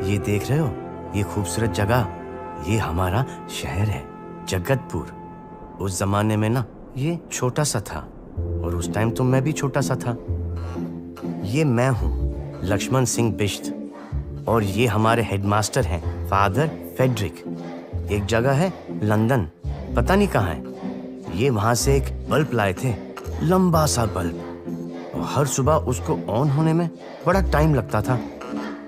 ये देख रहे हो, ये खूबसूरत जगह, ये हमारा शहर है जगतपुर। उस जमाने में ना ये छोटा सा था और उस टाइम तो मैं भी छोटा सा था। ये मैं हूँ लक्ष्मण सिंह बिश्त और ये हमारे हेडमास्टर हैं फादर फेडरिक। एक जगह है लंदन, पता नहीं कहाँ है। ये वहां से एक बल्ब लाए थे, लंबा सा बल्ब, और हर सुबह उसको ऑन होने में बड़ा टाइम लगता था।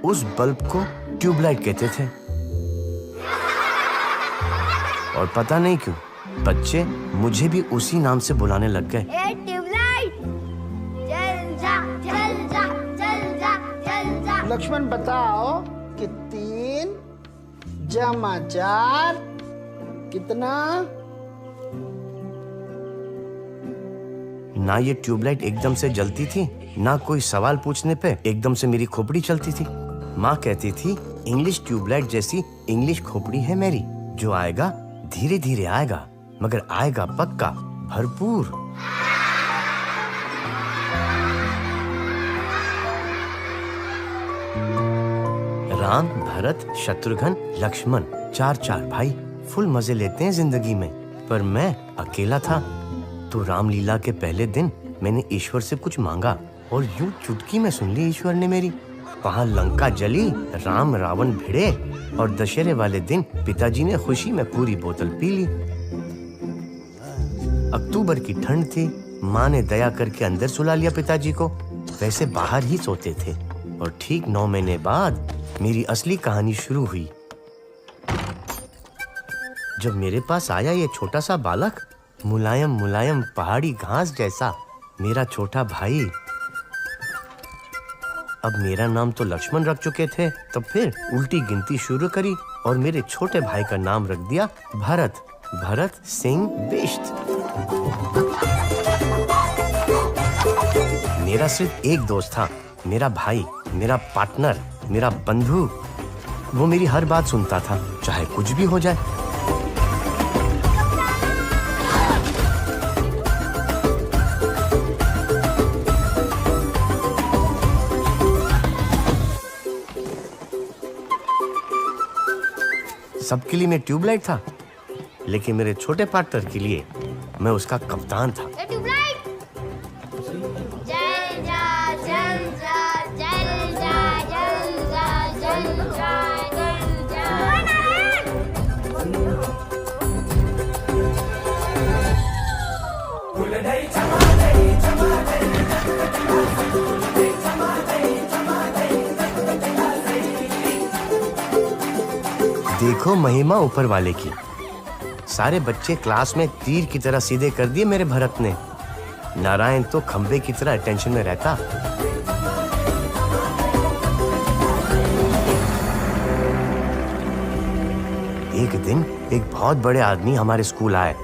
उस बल्ब को ट्यूबलाइट कहते थे और पता नहीं क्यों बच्चे मुझे भी उसी नाम से बुलाने लग गए। ट्यूबलाइट, चल जा, चल जा, चल जा, चल जा। लक्ष्मण बताओ कि 3 जमा 4 कितना? ना ये ट्यूबलाइट एकदम से जलती थी, ना कोई सवाल पूछने पे एकदम से मेरी खोपड़ी चलती थी। माँ कहती थी इंग्लिश ट्यूबलाइट जैसी इंग्लिश खोपड़ी है मेरी, जो आएगा धीरे धीरे आएगा मगर आएगा पक्का भरपूर। राम, भरत, शत्रुघ्न, लक्ष्मण, 4 भाई फुल मजे लेते हैं जिंदगी में, पर मैं अकेला था। तो रामलीला के पहले दिन मैंने ईश्वर से कुछ मांगा और यूं चुटकी में सुन ली ईश्वर ने मेरी। वहां लंका जली, राम रावण भिड़े और दशहरे वाले दिन पिताजी ने खुशी में पूरी बोतल पी ली। अक्टूबर की ठंड थी, माँ ने दया करके अंदर सुला लिया पिताजी को, वैसे बाहर ही सोते थे। और ठीक 9 महीने बाद मेरी असली कहानी शुरू हुई। जब मेरे पास आया ये छोटा सा बालक, मुलायम मुलायम पहाड़ी घास जैसा, मेरा छोटा भाई। अब मेरा नाम तो लक्ष्मण रख चुके थे, तब फिर उल्टी गिनती शुरू करी और मेरे छोटे भाई का नाम रख दिया भरत, भरत सिंह बिश्त। मेरा सिर्फ एक दोस्त था, मेरा भाई, मेरा पार्टनर, मेरा बंधु। वो मेरी हर बात सुनता था, चाहे कुछ भी हो जाए। सबके लिए मैं ट्यूबलाइट था, लेकिन मेरे छोटे पार्टनर के लिए मैं उसका कप्तान था। ट्यूबलाइट, चल जा, चल जा, चल जा, चल जा, चल जा, चल देखो महिमा ऊपर वाले की। सारे बच्चे क्लास में तीर की तरह सीधे कर दिए मेरे भरत ने। नारायण तो खंबे की तरह टेंशन में रहता। एक दिन एक बहुत बड़े आदमी हमारे स्कूल आए,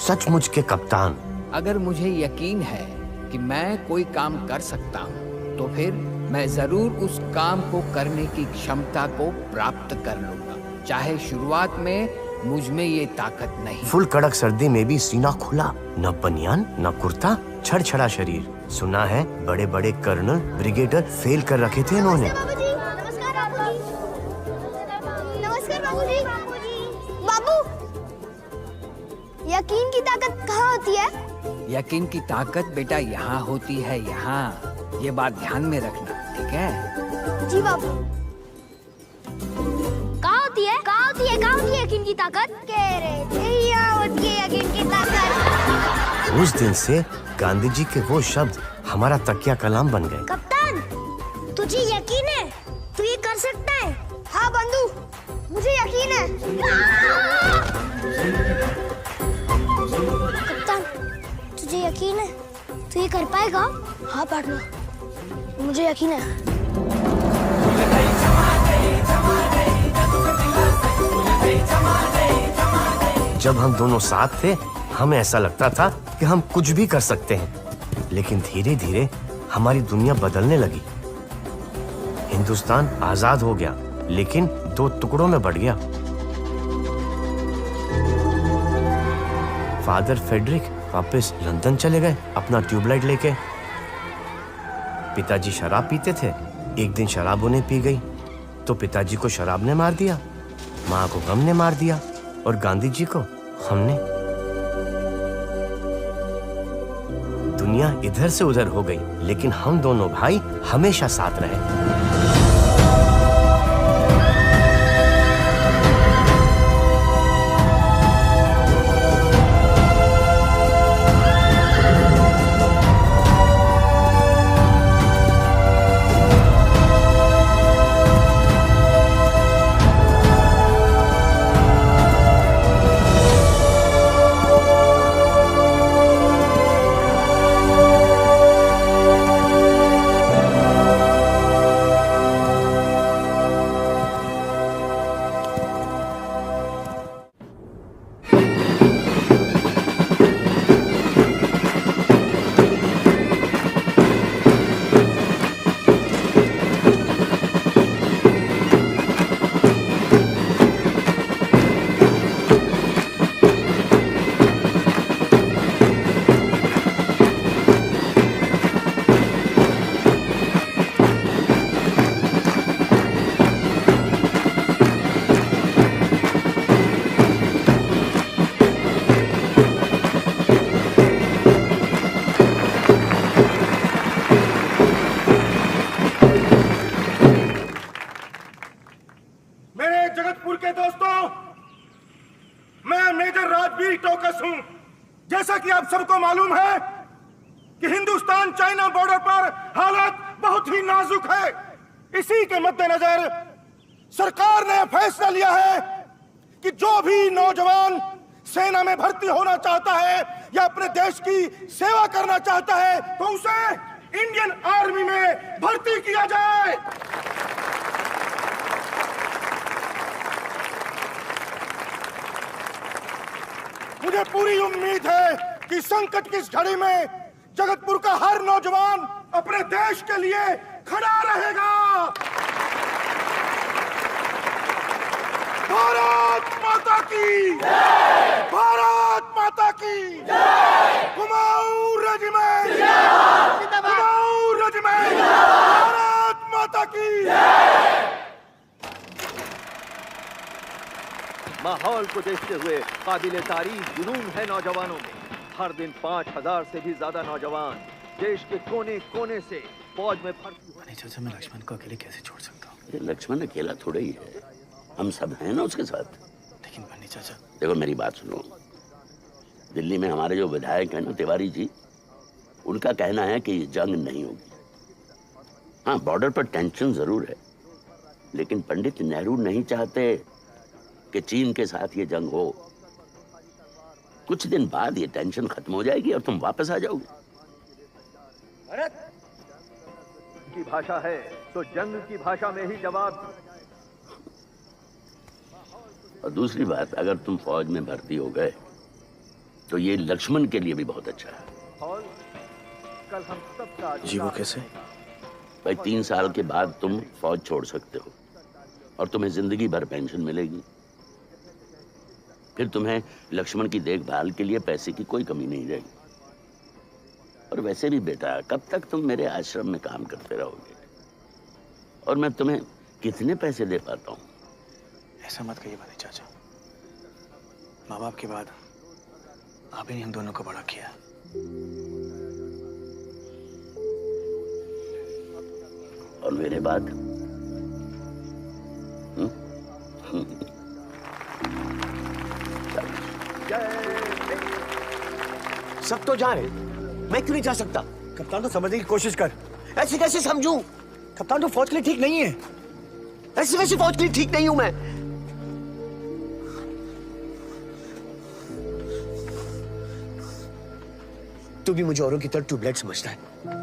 सचमुच के कप्तान। अगर मुझे यकीन है कि मैं कोई काम कर सकता हूँ, तो फिर मैं जरूर उस काम को करने की क्षमता को प्राप्त कर लूंगा, चाहे शुरुआत में मुझ में ये ताकत नहीं। फुल कड़क सर्दी में भी सीना खुला, न बनियान न कुर्ता, छड़छड़ा शरीर। सुना है बड़े बड़े कर्नल, ब्रिगेडियर फेल कर रखे थे इन्होंने। नमस्कार बाबूजी। नमस्कार बाबूजी। बाबू, यकीन की ताकत कहाँ होती है? यकीन की ताकत बेटा यहाँ होती है, यहाँ। ये बात ध्यान में रखना, ठीक है? जी बाबू। कहाँ होती है? कहाँ होती है? कहाँ होती है यकीन की ताकत? कह रहे थे यहाँ होती है यकीन की ताकत। उस दिन से गांधी जी के वो शब्द हमारा तकिया कलाम बन गए। कप्तान, तुझे यकीन है तू ये कर सकता है? हाँ बंधु, मुझे यकीन है। कप्तान, तुझे यकीन है तू ये कर पाएगा? हाँ पार्टनर, मुझे यकीन है। जब हम दोनों साथ थे, हमें ऐसा लगता था कि हम कुछ भी कर सकते हैं। लेकिन धीरे धीरे हमारी दुनिया बदलने लगी। हिंदुस्तान आजाद हो गया, लेकिन 2 टुकड़ों में बढ़ गया। फादर फेडरिक वापस लंदन चले गए अपना ट्यूबलाइट लेके। पिताजी शराब पीते थे, एक दिन शराब उन्हें पी गई तो पिताजी को शराब ने मार दिया, माँ को गम ने मार दिया और गांधी जी को हमने। दुनिया इधर से उधर हो गई, लेकिन हम दोनों भाई हमेशा साथ रहे। जैसा कि आप सबको मालूम है कि हिंदुस्तान चाइना बॉर्डर पर हालात बहुत ही नाजुक है। इसी के मद्देनजर सरकार ने फैसला लिया है कि जो भी नौजवान सेना में भर्ती होना चाहता है या अपने देश की सेवा करना चाहता है तो उसे इंडियन आर्मी में भर्ती किया जाए। मुझे पूरी उम्मीद है कि संकट की इस घड़ी में जगतपुर का हर नौजवान अपने देश के लिए खड़ा रहेगा। भारत माता की जय! भारत माता की जय! कुमाऊं रेजिमेंट कुमाऊं रेजिमेंट भारत माता की जय! माहौल को देखते हुए काबिले तारीफ जुनून है नौजवानों में। हर दिन 5000 से भी ज्यादा नौजवान देश के कोने कोने से फौज में भर्ती होने। चाचा, मैं लक्ष्मण को अकेले कैसे छोड़ सकता हूँ? लक्ष्मण अकेला थोड़ा ही है, हम सब हैं ना उसके साथ। लेकिन पंडित चाचा, देखो मेरी बात सुनो, दिल्ली में हमारे जो विधायक हैं ना तिवारी जी, उनका कहना है कि ये जंग नहीं होगी। हाँ, बॉर्डर पर टेंशन जरूर है, लेकिन पंडित नेहरू नहीं चाहते कि चीन के साथ ये जंग हो। कुछ दिन बाद ये टेंशन खत्म हो जाएगी और तुम वापस आ जाओगे। भारत की भाषा है तो जंग की भाषा में ही जवाब। और दूसरी बात, अगर तुम फौज में भर्ती हो गए तो ये लक्ष्मण के लिए भी बहुत अच्छा है। और कल हम सबका जी वो कैसे? भाई 3 साल के बाद तुम फौज छोड़ सकते हो और तुम्हें जिंदगी भर पेंशन मिलेगी। फिर तुम्हें लक्ष्मण की देखभाल के लिए पैसे की कोई कमी नहीं रहेगी। और वैसे भी बेटा, कब तक तुम मेरे आश्रम में काम करते रहोगे और मैं तुम्हें कितने पैसे दे पाता हूँ? ऐसा मत कहिए पंडित चाचा, माँ बाप के बाद आप ही ने हम दोनों को बड़ा किया। और मेरे बाद सब तो जा रहे, मैं क्यों नहीं जा सकता? कप्तान, तो समझने की कोशिश कर। ऐसे कैसे समझूं? कप्तान, तो फौज के लिए ठीक नहीं है। ऐसे कैसे फौज के लिए ठीक नहीं हूं मैं? तू भी मुझे औरों की तरह ट्यूबलाइट समझता है।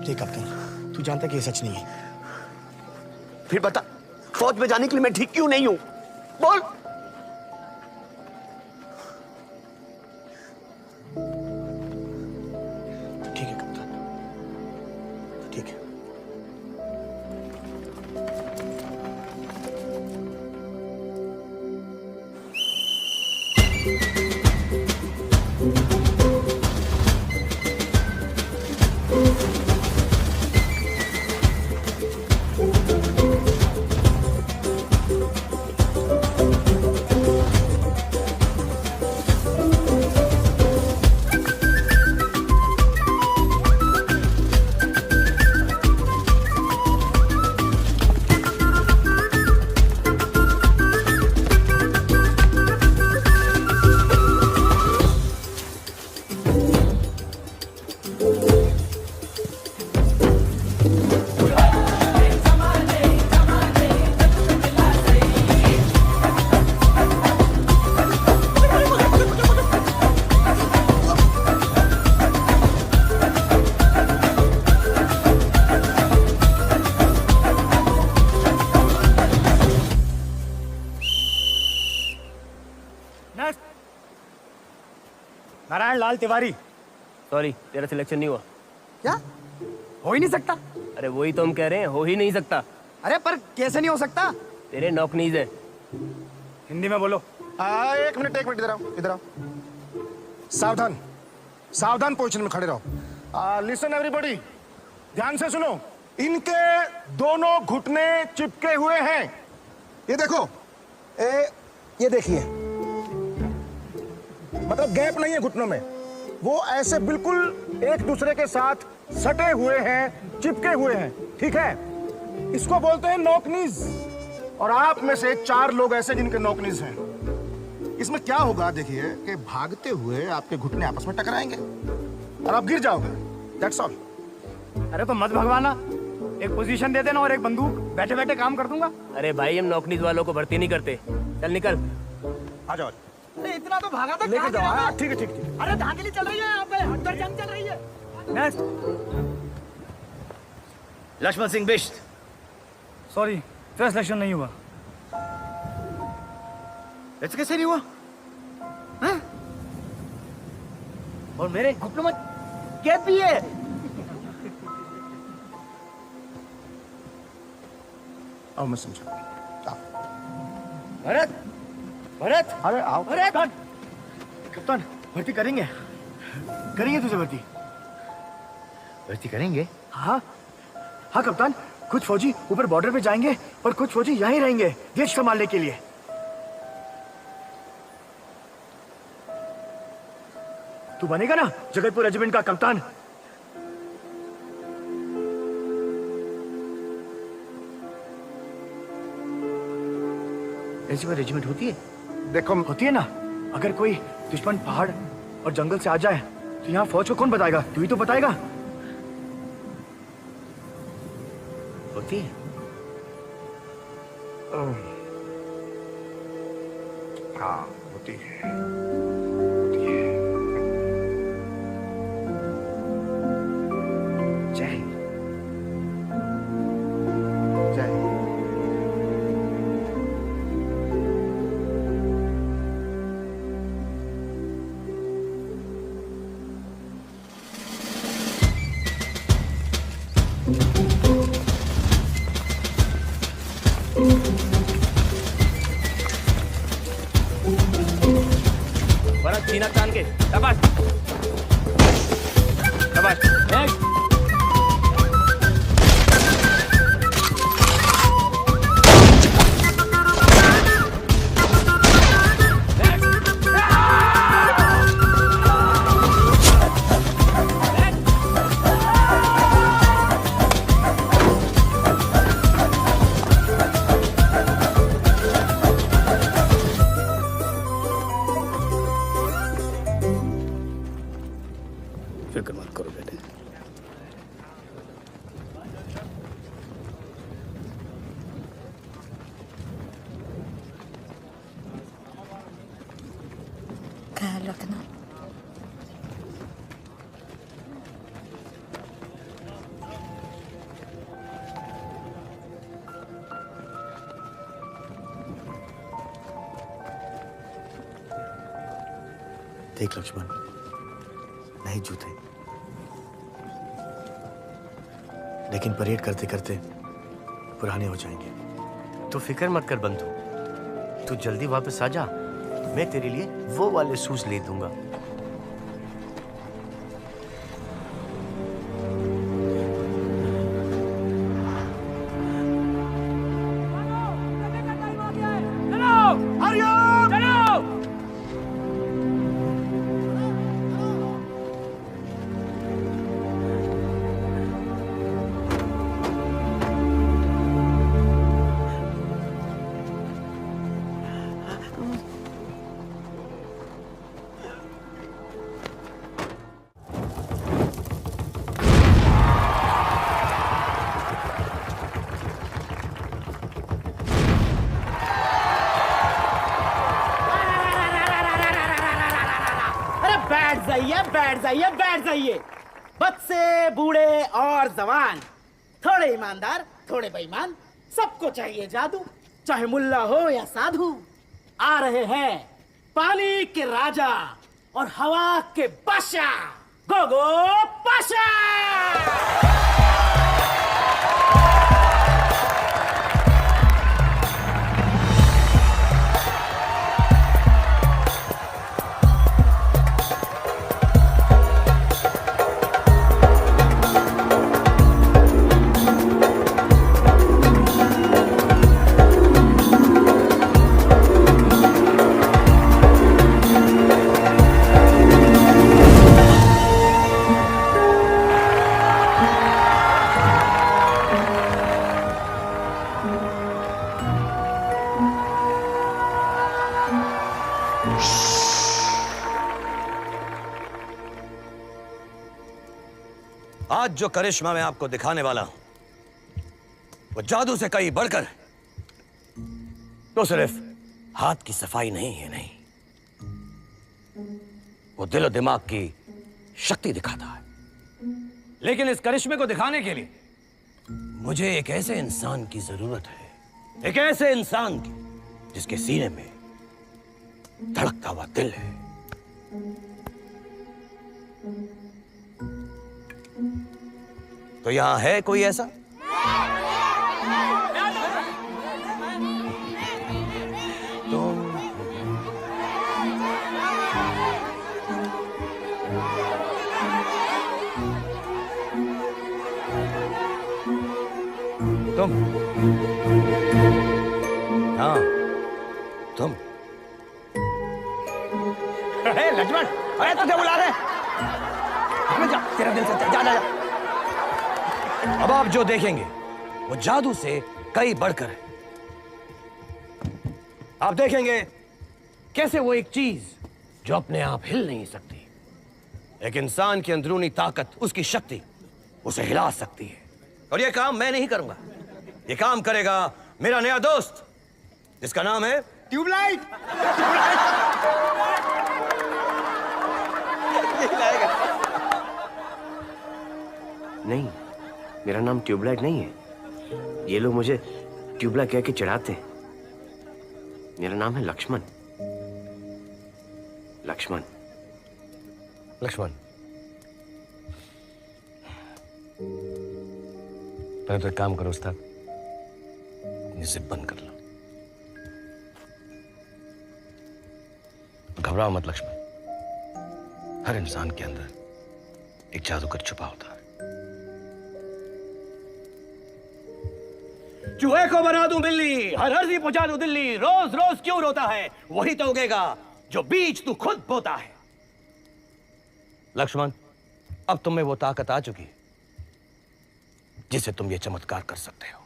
ठीक कप्तान, तू जानता है कि ये सच नहीं है। फिर बता, फौज में जाने के लिए मैं ठीक क्यों नहीं हूं? बोल। ठीक है कप्तान, ठीक है। नारायण लाल तिवारी। सॉरी, तेरा सिलेक्शन नहीं हुआ। क्या हो ही नहीं सकता? अरे वही तो हम कह रहे हैं, हो ही नहीं सकता। अरे पर कैसे नहीं हो सकता? तेरे नॉकनीज है। हिंदी में बोलो। एक मिनट इधर आओ, इधर आओ। सावधान, सावधान पोजीशन में खड़े रहो। लिसन एवरीबॉडी, ध्यान से सुनो। इनके दोनों घुटने चिपके हुए हैं। ये देखो, ये देखिए, मतलब गैप नहीं है घुटनों में। वो ऐसे बिल्कुल एक दूसरे के साथ सटे हुए हैं, चिपके हुए हैं। ठीक है, इसको बोलते हैं नॉकनीज। और आप में से 4 लोग ऐसे जिनके नॉकनीज हैं। इसमें क्या होगा देखिए कि भागते हुए आपके घुटने आपस में टकराएंगे और आप गिर जाओगे। That's all. अरे तो मत भगवाना, एक पोजीशन दे देना और एक बंदूक, बैठे बैठे काम कर दूंगा। अरे भाई, हम नॉकनीज वालों को भर्ती नहीं करते। चल निकल। आ जाओ। अरे इतना तो भागा था। लेके जाओ। ठीक है, ठीक है। अरे धांधली चल रही है यहाँ पे, अंदर जंग चल रही है। नेक्स्ट। लक्ष्मण सिंह बिष्ट। सॉरी, फिर सिलेक्शन नहीं हुआ। ऐसे कैसे नहीं हुआ? हाँ? और मेरे घुटनों में कैद भी है। आओ मैं समझा। भरत, भरत, अरे आओ। भरत। कप्तान, भर्ती करेंगे, करेंगे तुझे भर्ती। भर्ती करेंगे? हाँ हाँ कप्तान, कुछ फौजी ऊपर बॉर्डर पे जाएंगे और कुछ फौजी यहीं रहेंगे देश संभालने के लिए। तू बनेगा ना जगतपुर रेजिमेंट का कप्तान? ऐसी कोई रेजिमेंट होती है? देखो, होती है ना। अगर कोई दुश्मन पहाड़ और जंगल से आ जाए तो यहाँ फौज को कौन बताएगा? तू ही तो बताएगा। होती है। हाँ होती है। जय जय। भरत, सीना तान के। शाबाश, शाबाश। नेक्स्ट। फिक्र मत करो बेटे। ख्याल रखना। देख लक्ष्मण, नहीं जूते, लेकिन परेड करते करते पुराने हो जाएंगे। तू फिक्र मत कर बंधु, तू जल्दी वापस आ जा। मैं तेरे लिए वो वाले शूज ले दूंगा। बैठ जाइए बैठ जाइए। बच्चे बूढ़े और जवान, थोड़े ईमानदार थोड़े बेईमान, सबको चाहिए जादू, चाहे मुल्ला हो या साधु। आ रहे हैं पानी के राजा और हवा के बादशाह गोगो पाशा। आज जो करिश्मा मैं आपको दिखाने वाला हूं वो जादू से कहीं बढ़कर है। तो सिर्फ हाथ की सफाई नहीं है, नहीं, वो दिल और दिमाग की शक्ति दिखाता है। लेकिन इस करिश्मे को दिखाने के लिए मुझे एक ऐसे इंसान की जरूरत है, एक ऐसे इंसान की जिसके सीने में धड़कता हुआ दिल है। तो यहां है कोई ऐसा? तुम हाँ, तुम। लक्ष्मण, अरे तुझे बुला रहे। जा, तेरा दिल से जा, जा, जा। अब आप जो देखेंगे वो जादू से कई बढ़कर है। आप देखेंगे कैसे वो एक चीज जो अपने आप हिल नहीं सकती, एक इंसान की अंदरूनी ताकत, उसकी शक्ति उसे हिला सकती है। और ये काम मैं नहीं करूंगा, ये काम करेगा मेरा नया दोस्त जिसका नाम है ट्यूबलाइट। नहीं, मेरा नाम ट्यूबलाइट नहीं है। ये लोग मुझे ट्यूबलाइट कह के चिढ़ाते हैं। मेरा नाम है लक्ष्मण। लक्ष्मण। लक्ष्मण, पहले तो एक काम करो उस्ताद, इसे बंद कर लो। घबराओ मत लक्ष्मण, हर इंसान के अंदर एक जादूगर छुपा होता है। चूहे को बना दूं बिल्ली, हर हर्जी पहुंचा दूं दिल्ली, रोज रोज क्यों रोता है, वही तो उगेगा जो बीज तू खुद बोता है। लक्ष्मण, अब तुम में वो ताकत आ चुकी है जिससे तुम ये चमत्कार कर सकते हो।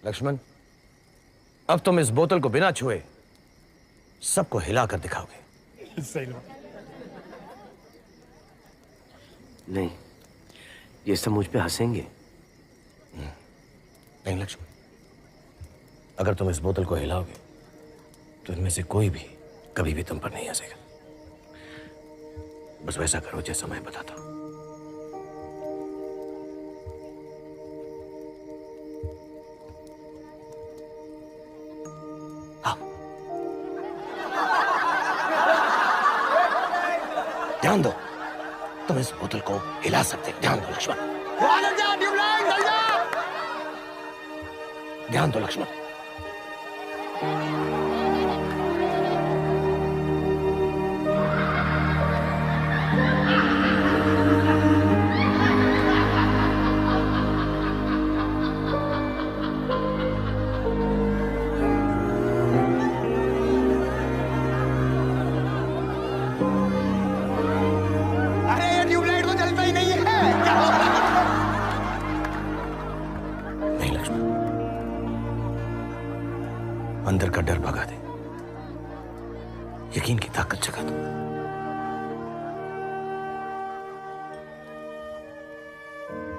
लक्ष्मण, अब तुम इस बोतल को बिना छुए सबको हिलाकर दिखाओगे। सही लो। नहीं, ये सब मुझ पे हंसेंगे। नहीं लक्ष्मण, अगर तुम इस बोतल को हिलाओगे तो इनमें से कोई भी कभी भी तुम पर नहीं हंसेगा। बस वैसा करो जैसा मैं बताता हूं। ध्यान दो, तुम इस बोतल को हिला सकते हो। ध्यान दो लक्ष्मण। ध्यान दो लक्ष्मण। अंदर का डर भगा दे, यकीन की ताकत जगा दो।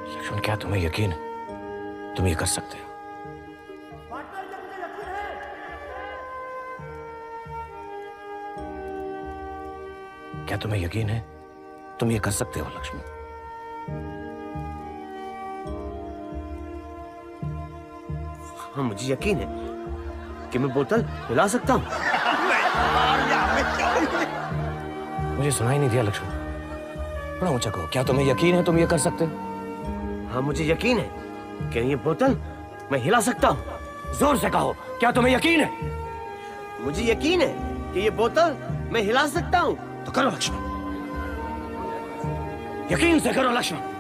लक्ष्मण, क्या तुम्हें यकीन है तुम ये कर सकते हो? क्या तुम्हें यकीन है तुम ये कर सकते हो लक्ष्मण? हाँ, मुझे यकीन है कि मैं बोतल हिला सकता हूँ। मुझे सुनाई नहीं दिया लक्ष्मण, थोड़ा ऊंचा कहो। क्या तुम्हें यकीन है तुम ये कर सकते हो? हाँ, मुझे यकीन है कि ये बोतल मैं हिला सकता हूँ। जोर से कहो, क्या तुम्हें यकीन है? मुझे यकीन है कि ये बोतल मैं हिला सकता हूँ। तो करो लक्ष्मण, यकीन से करो लक्ष्मण।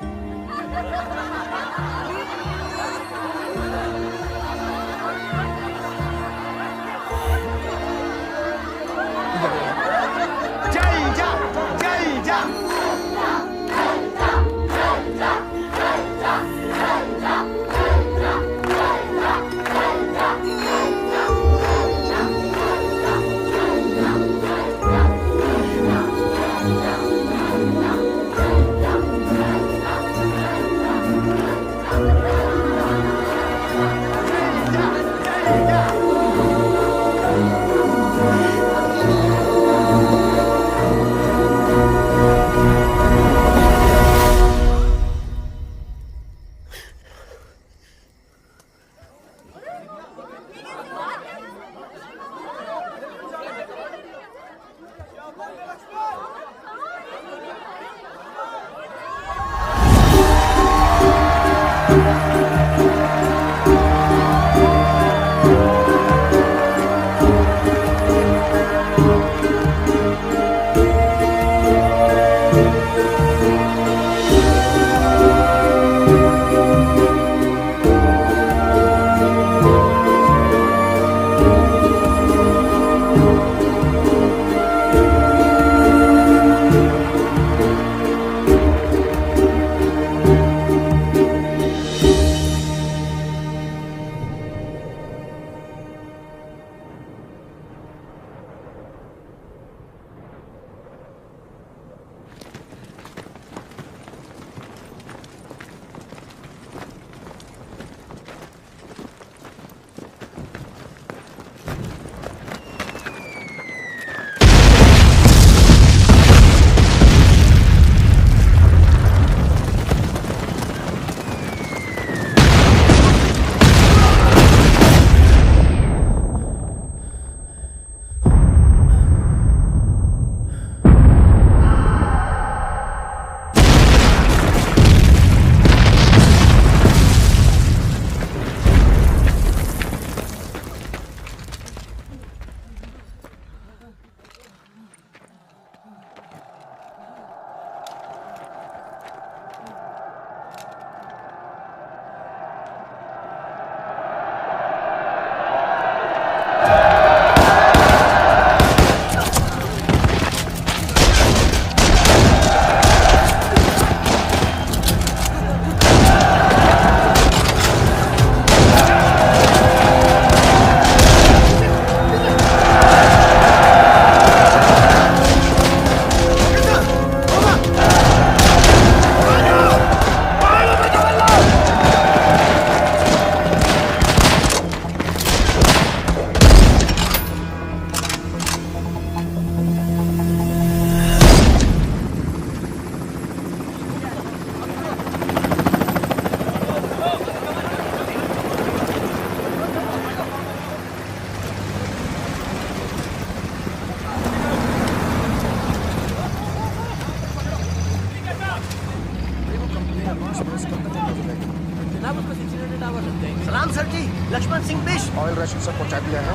सलाम सर जी, लक्ष्मण सिंह बिष्ट। ऑयल राशन सब पहुंचा दिया है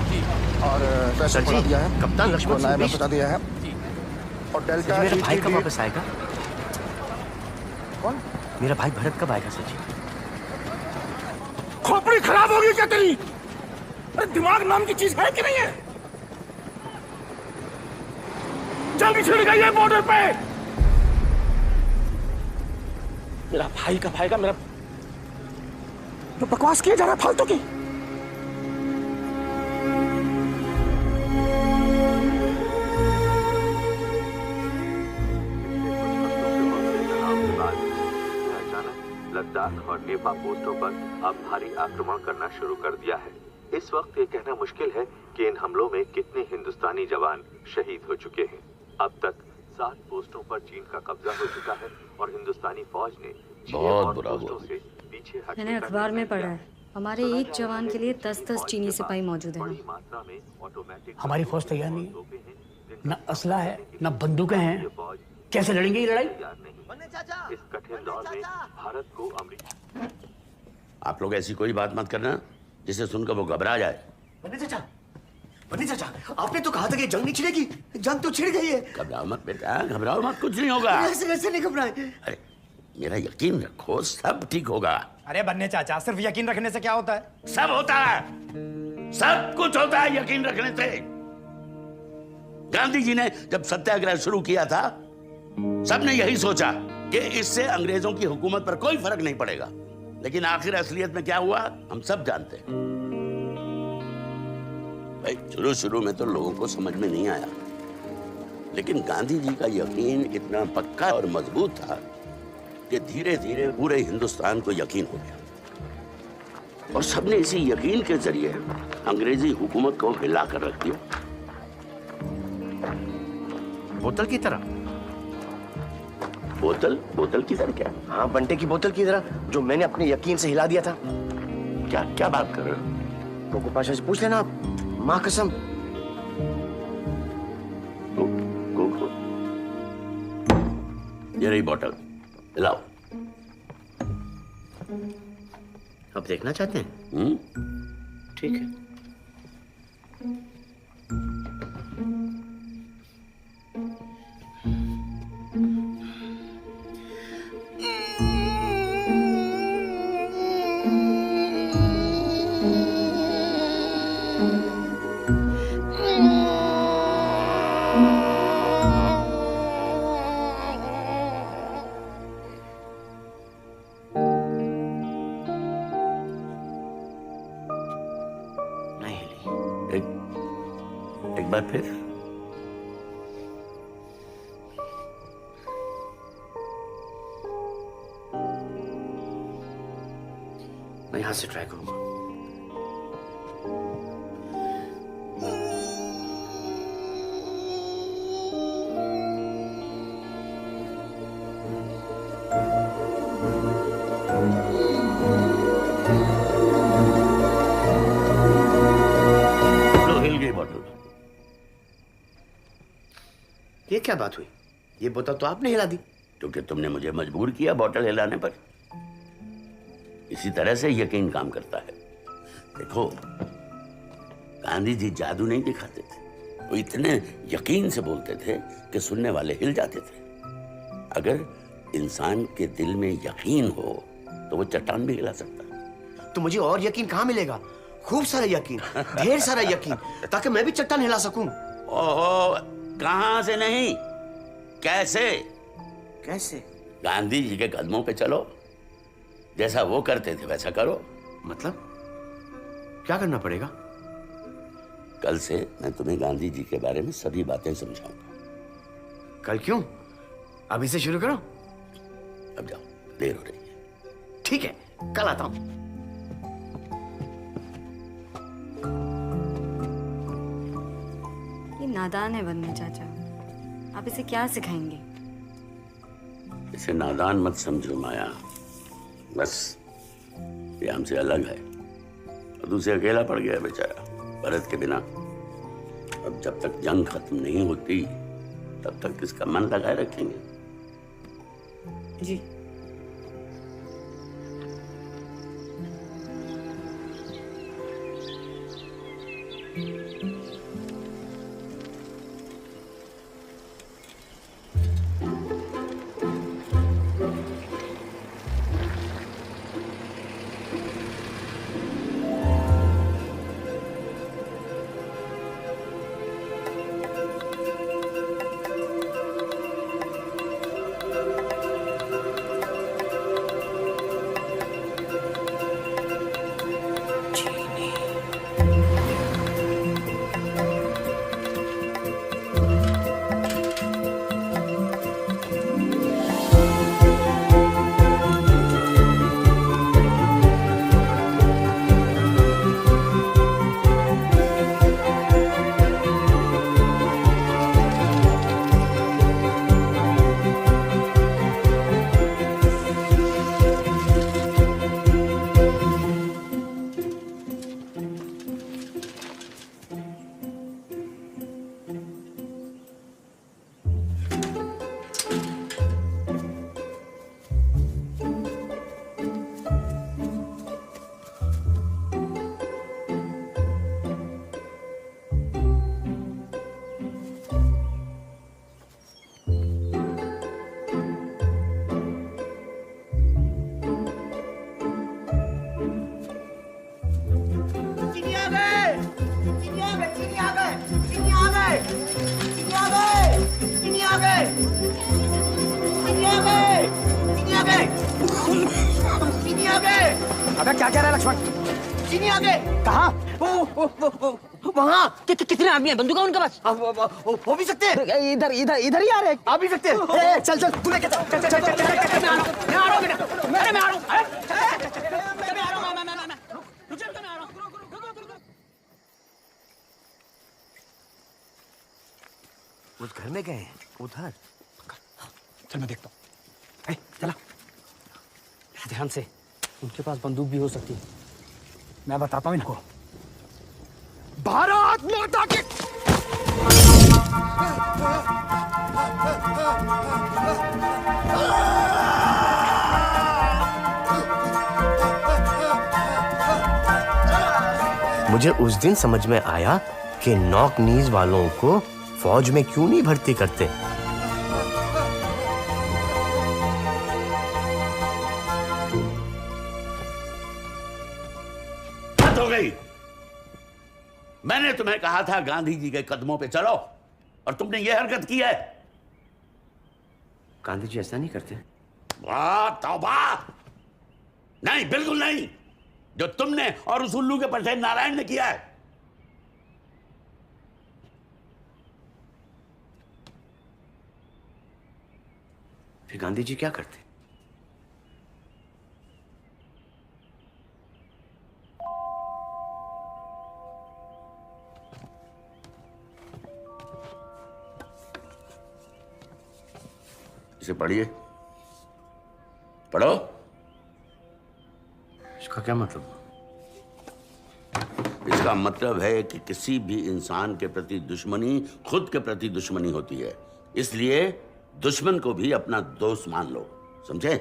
और सर जी, दिया है। कप्तान लक्ष्मण सिंह बिष्ट पहुंचा दिया है और डेल्टा मेरा भाई कब वापस आएगा? कौन? मेरा भाई भरत कब आएगा सर जी? खोपड़ी खराब होगी क्या तेरी? अरे दिमाग नाम की चीज है कि नहीं है? जल्दी छिड़ गई है बॉर्डर पे। मेरा भाई का भाई का मेरा तो बकवास किया जा रहा है फालतू की। लद्दाख और नेपा पोस्टों पर अब भारी आक्रमण करना शुरू कर दिया है। इस वक्त ये कहना मुश्किल है कि इन हमलों में कितने हिंदुस्तानी जवान शहीद हो चुके हैं। अब तक 7 पोस्टों पर चीन का कब्जा हो चुका है और हिंदुस्तानी फौज ने बहुत बुरा हुआ। से पीछे मैंने अखबार में पढ़ा है हमारे एक जवान के लिए 10-10 चीनी सिपाही मौजूद हैं। मात्रा में ऑटोमेटिक हमारी फौज तैयार नहीं है, न असला है न बंदूकें हैं, कैसे लड़ेंगे ये लड़ाई? इस कठिन दौर में भारत को अमरीका। आप लोग ऐसी कोई बात मत करना जिसे सुनकर वो घबरा जाए। बन्नी चाचा, आपने तो कहा था कि जंग नहीं छिड़ेगी, जंग तो छिड़ गई है। घबराओ मत बेटा, घबराओ मत, कुछ नहीं होगा। ऐसे नहीं घबराए। अरे मेरा यकीन रखो, सब ठीक होगा। अरे बन्ने चाचा, सिर्फ यकीन रखने से क्या होता है? सब होता है, सब कुछ होता है यकीन रखने से। गांधी जी ने जब सत्याग्रह शुरू किया था, सबने यही सोचा कि इससे अंग्रेजों की हुकूमत पर कोई फर्क नहीं पड़ेगा, लेकिन आखिर असलियत में क्या हुआ हम सब जानते हैं। भाई शुरू में तो लोगों को समझ में नहीं आया, लेकिन गांधी जी का यकीन इतना पक्का और मजबूत था कि धीरे धीरे पूरे हिंदुस्तान को यकीन हो गया और सबने इसी यकीन के जरिए अंग्रेजी हुकूमत को हिला कर रख दिया। बोतल की तरह। बोतल की तरह क्या? हाँ, बंटे की बोतल की तरह, जो मैंने अपने यकीन से हिला दिया था। क्या क्या बात कर रहे हो? कोको पाशा से पूछ लेना आप, माँ कसम। ये रही बोतल, लाओ। अब देखना चाहते हैं? ठीक है। एक बार फिर। मैं यहां से ट्राई करूंगा। ये क्या बात हुई? ये बोतल तो आपने हिला दी। क्योंकि तुमने मुझे मजबूर किया बोतल हिलाने पर। इसी तरह से यकीन काम करता है। देखो, गांधी जी जादू नहीं दिखाते थे, वो इतने यकीन से बोलते थे कि सुनने वाले हिल जाते थे। अगर इंसान के दिल में यकीन हो तो वो चट्टान भी हिला सकता है। तो मुझे और यकीन कहाँ मिलेगा? खूब सारा यकीन, ढेर सारा यकीन, ताकि मैं भी चट्टान हिला सकूं। ओहो, कहां से नहीं, कैसे? कैसे? गांधी जी के कदमों पे चलो, जैसा वो करते थे वैसा करो। मतलब क्या करना पड़ेगा? कल से मैं तुम्हें गांधी जी के बारे में सभी बातें समझाऊंगा। कल क्यों? अभी से शुरू करो। अब जाओ, देर हो रही है। ठीक है, कल आता हूं। ये नादान है बन्ने चाचा, आप इसे क्या सिखाएंगे? इसे नादान मत समझो माया, बस ये हमसे अलग है और दूसरे अकेला पड़ गया बेचारा भारत के बिना। अब जब तक जंग खत्म नहीं होती तब तक इसका मन लगाए रखेंगे। जी। अबे क्या कह रहा है लक्ष्मण? चीनी आ गए। कहाँ? वहाँ कितने आदमी हैं? बंदूक है उनके पास? हो भी सकते हैं। इधर इधर इधर ही आ रहे हैं। आ भी सकते हैं। चल चल तू लेके चल चल चल चल चल मैं आ रहा हूँ बेटा। मैं आ रहा हूँ। उस घर में गए हैं उधर। चल मैं देखता हूँ। चला ध्यान से, उनके पास बंदूक भी हो सकती है। मैं बताता हूँ इनको। भारत माता की। मुझे उस दिन समझ में आया कि नॉक नीज वालों को फौज में क्यों नहीं भर्ती करते। हद हो गई। मैंने तुम्हें कहा था गांधी जी के कदमों पे चलो, और तुमने ये हरकत की है। गांधी जी ऐसा नहीं करते। वाह तौबा! नहीं, बिल्कुल नहीं। जो तुमने और उस उल्लू के पटे नारायण ने किया है। फिर गांधी जी क्या करते? इसे पढ़िए, पढ़ो। इसका क्या मतलब? इसका मतलब है कि किसी भी इंसान के प्रति दुश्मनी खुद के प्रति दुश्मनी होती है, इसलिए दुश्मन को भी अपना दोस्त मान लो, समझे?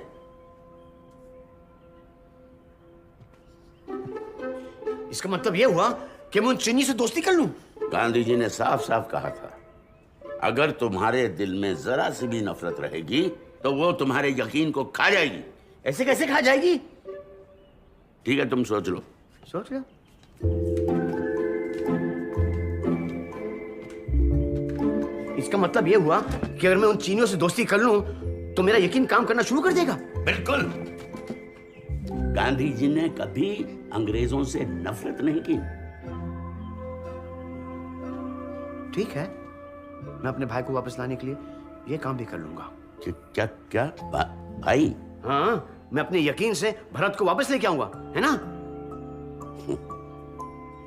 इसका मतलब यह हुआ कि मैं उन चीनी से दोस्ती कर लूं? गांधी जी ने साफ साफ कहा था, अगर तुम्हारे दिल में जरा सी भी नफरत रहेगी तो वो तुम्हारे यकीन को खा जाएगी। ऐसे कैसे खा जाएगी? ठीक है, तुम सोच लो। सोच लो। इसका मतलब यह हुआ कि अगर मैं उन चीनियों से दोस्ती कर लूं तो मेरा यकीन काम करना शुरू कर देगा। बिल्कुल। गांधी जी ने कभी अंग्रेजों से नफरत नहीं की। ठीक है, मैं अपने भाई को वापस लाने के लिए यह काम भी कर लूंगा। क्या क्या भाई? हाँ, मैं अपने यकीन से भरत को वापस लेके आऊंगा, है ना?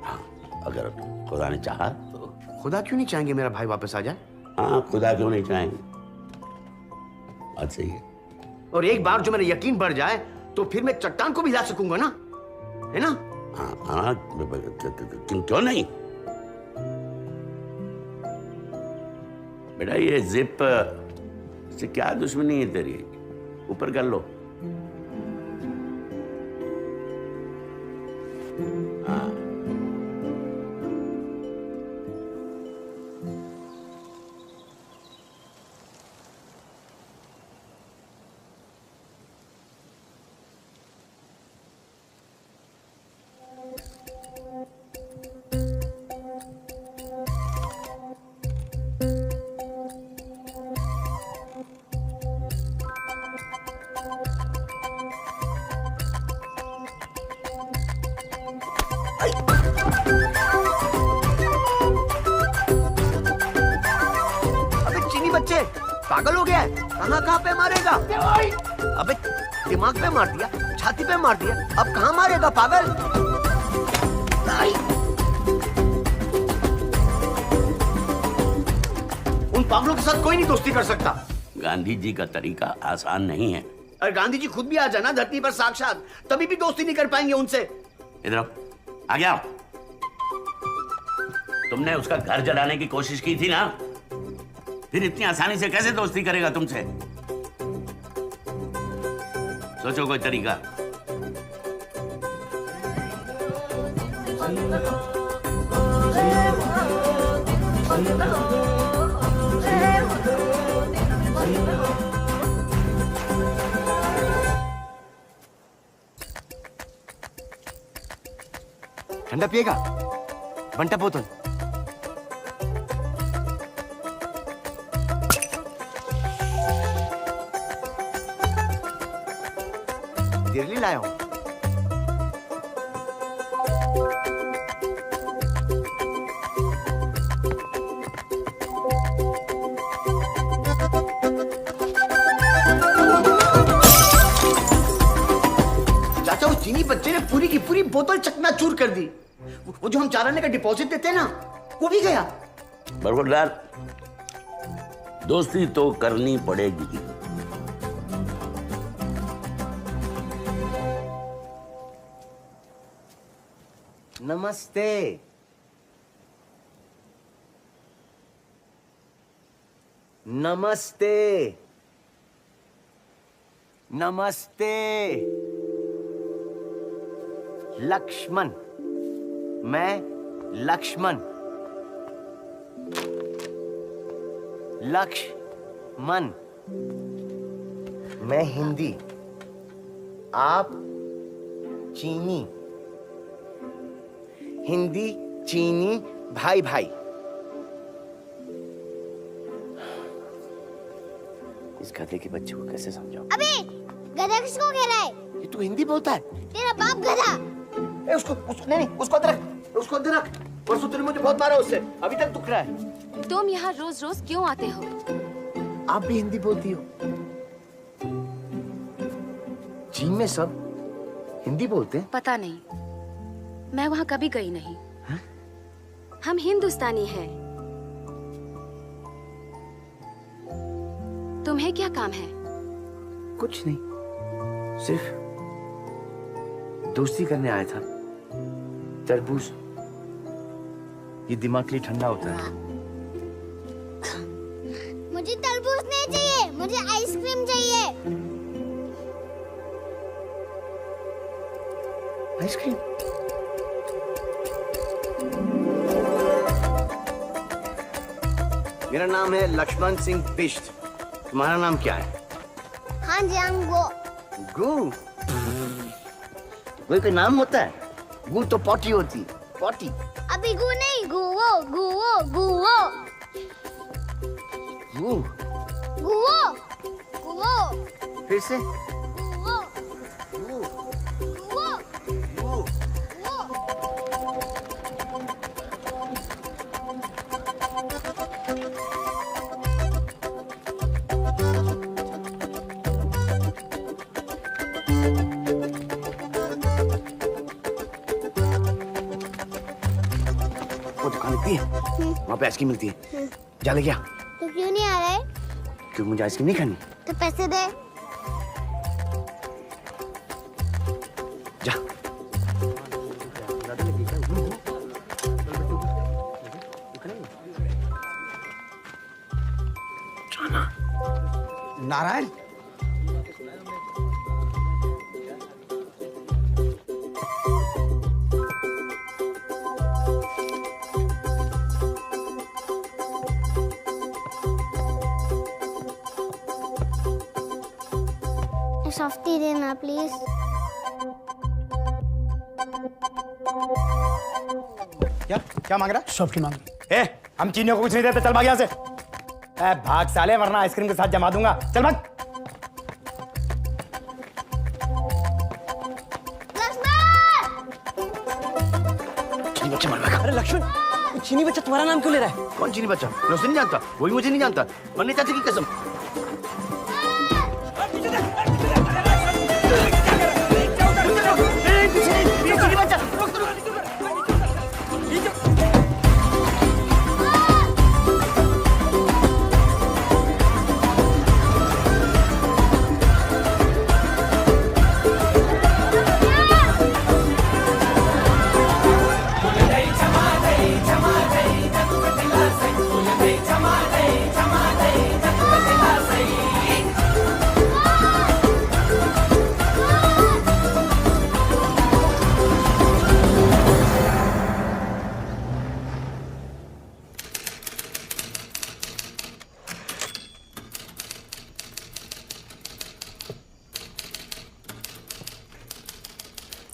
हाँ, अगर खुदा ने चाहा तो। खुदा क्यों नहीं चाहेंगे मेरा भाई वापस आ जाए? हाँ, खुदा क्यों नहीं चाहेंगे, बात सही है। और एक बार जो मेरा यकीन बढ़ जाए तो फिर मैं चट्टान को भी हिला सकूंगा ना, है ना? हाँ हाँ, क्यों नहीं? बेटा ये जिप से क्या दुश्मनी है तेरी? ऊपर कर लो। हाँ। पागल हो गया है? कहाँ पे मारेगा? अबे दिमाग पे मार दिया, छाती पे मार दिया, अब कहाँ मारेगा पागल? उन पागलों के साथ कोई नहीं दोस्ती कर सकता। गांधी जी का तरीका आसान नहीं है। और गांधी जी खुद भी आ जाना धरती पर साक्षात, तभी भी दोस्ती नहीं कर पाएंगे उनसे। इधर आओ, आ गया। तुमने उसका घर जलाने की कोशिश की थी ना, फिर इतनी आसानी से कैसे दोस्ती करेगा तुमसे? सोचो कोई तरीका। ठंडा पिएगा? बंटा बोतल। दिल्ली लाया हूं। चीनी बच्चे ने पूरी की पूरी बोतल चकनाचूर कर दी। वो जो हम 4 आने का डिपॉजिट देते हैं ना, वो भी गया। बरखुरदार, दोस्ती तो करनी पड़ेगी। नमस्ते। नमस्ते। नमस्ते। लक्ष्मण, मैं लक्ष्मण। लक्ष्मण, मैं हिंदी, आप चीनी। हिंदी चीनी भाई भाई। इस गधे के बच्चे को कैसे समझाऊं? अबे गधा किसको कह रहा है? ये तू हिंदी बोलता है? तेरा बाप गधा। उसको नहीं, उसको अंदर रख, उसको अंदर रख। परसों तूने मुझे बहुत मारा उससे, अभी तक दुख रहा है। तुम यहाँ रोज रोज क्यों आते हो? आप भी हिंदी बोलती हो? चीन में सब हिंदी बोलते हैं? पता नहीं, मैं वहाँ कभी गई नहीं। हम हिंदुस्तानी हैं। तुम्हें क्या काम है? कुछ नहीं, सिर्फ दोस्ती करने आया था। तरबूज ये दिमाग के लिए ठंडा होता है। मुझे तरबूज नहीं चाहिए, मुझे आइसक्रीम चाहिए। आइसक्रीम? मेरा नाम है लक्ष्मण सिंह बिष्ट। तुम्हारा नाम क्या है? हाँ जी, गो। गू? कोई नाम होता है? गू तो पॉटी होती। पॉटी? अभी गु नहीं, गुवो गुवो गुवो गू? गुवो गुवो। फिर से? गुवो गू? गुवो गू? वो दुकान लिखती है, वहाँ पे आइसक्रीम मिलती है। जा ले गया। तो क्यों नहीं आ रहा है? क्यों, मुझे आइसक्रीम नहीं खानी? तो पैसे दे। जा। नारायण, सॉफ्टी देना प्लीज। क्या मांग रहा? सॉफ्टी मांग। हम चीनियों को कुछ नहीं देते, चल भाग यहाँ से। भाग साले, वरना आइसक्रीम के साथ जमा दूंगा। चल भाग। चीनी बच्चा मर गया। अरे लक्ष्मण, चीनी बच्चा तुम्हारा नाम क्यों ले रहा है? कौन चीनी बच्चा? मैं उसे नहीं जानता, वो भी मुझे नहीं जानता। मरने चाचा की कसम।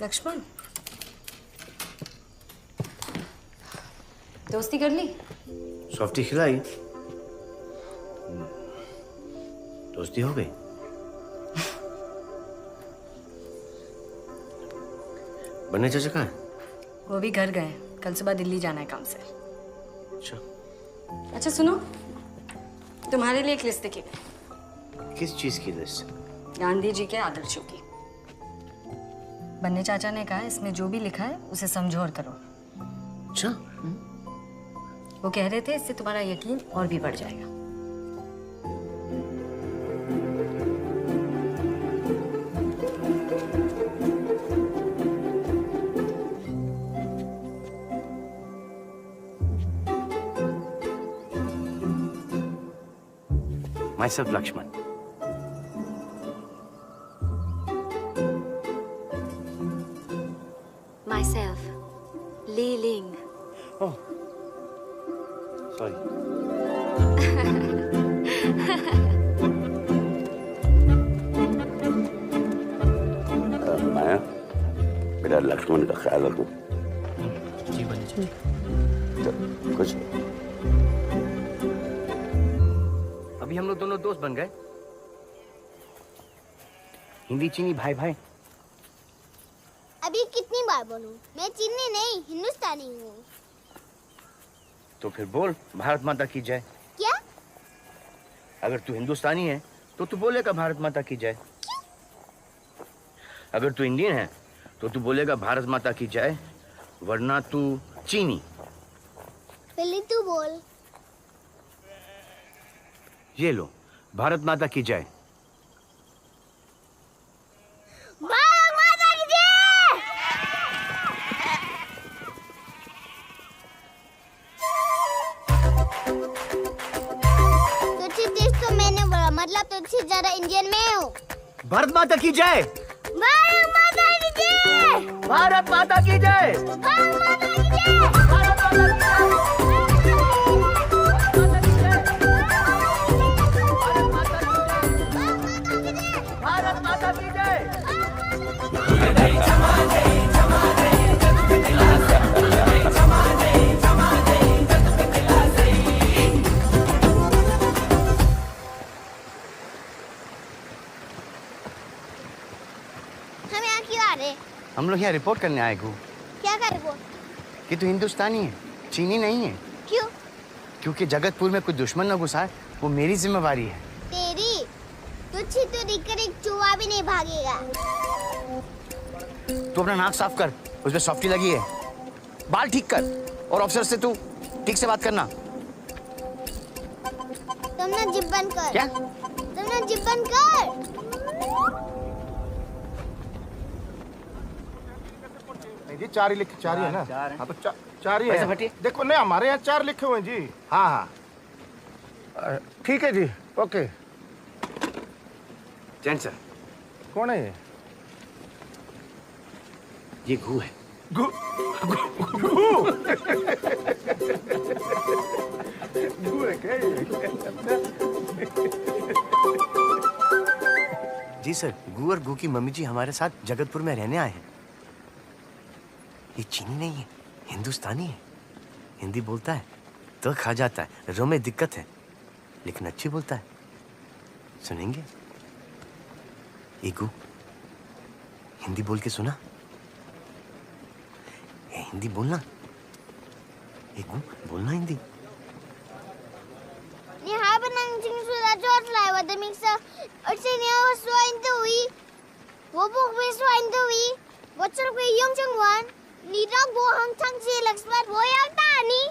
लक्ष्मण, दोस्ती कर ली? सॉफ्टी खिलाई, दोस्ती हो गई। बन्ने चाचा कहाँ है? वो भी घर गए, कल सुबह दिल्ली जाना है काम से। अच्छा। अच्छा सुनो, तुम्हारे लिए एक लिस्ट लिखी है। किस चीज की लिस्ट? गांधी जी के आदर्शों की। बन्ने चाचा ने कहा इसमें जो भी लिखा है उसे समझो और करो। अच्छा। वो कह रहे थे इससे तुम्हारा यकीन और भी बढ़ जाएगा। Myself Lakshman. Myself, Li Ling. Oh, sorry. माया, बेटा लक्ष्मण का ख्याल रखो। जी बन्ने चाचा। कुछ अभी हम लोग दोनों दोस्त बन गए। हिंदी चीनी भाई भाई। अभी कितनी बार बोलूं? मैं चीनी नहीं हिंदुस्तानी हूँ। तो फिर बोल भारत माता की जय। क्या? अगर तू हिंदुस्तानी है तो तू बोलेगा भारत माता की जय। अगर तू इंडियन है तो तू बोलेगा भारत माता की जय, वरना तू चीनी। पहले तू बोल। ये लो, भारत माता की जय। भारत माता की जय। तुझे देश तो मैंने बोला, मतलब तुझसे ज्यादा इंडियन में हूँ। भारत माता की जय। भारत माता की जय। भारत माता की जय। भारत माता की जय। भारत माता की जय। भारत माता की जय। हम यहाँ क्यों आ रहे? हम लोग यहाँ रिपोर्ट करने आए गो क्या कर वो? कि तू हिंदुस्तानी है, चीनी नहीं है। क्यों? क्योंकि जगतपुर में कोई दुश्मन न घुसा है, वो मेरी जिम्मेवारी है। तेरी? तुझे तो दिखकर एक चूहा भी नहीं भागेगा। तू अपना नाक साफ कर, उसमें सॉफ्टी लगी है। बाल ठीक कर और ऑफिसर से तू ठीक से बात करना। तुम ना जिप बंद कर। क्या? तुम ना जिप बंद कर। जी 4 ही लिखे, 4 ही है ना? हाँ तो 4 ही पैसे है। फटिए। देखो नहीं, हमारे यहाँ 4 लिखे हुए हैं जी। हाँ हाँ ठीक है जी, ओके। जैन सर, कौन है ये? ये घू है। घू घू है क्या ये? जी सर, गू और गू की मम्मी जी हमारे साथ जगतपुर में रहने आए हैं। ये चीनी नहीं है, हिंदुस्तानी है। हिंदी बोलता है तो खा जाता है, रो में दिक्कत है, लेकिन अच्छी बोलता है। सुनेंगे? ये गू, हिंदी बोल के सुना। ये हिंदी बोलना। ये गू बोलना Hindi. Ni haben nanti sudah jodlah, wada miksa. Artinya suain tuwi. Wabuk be suain tuwi. Bocor be yang changwan. Ni dog bo hang chang si laksmat bo yang tani.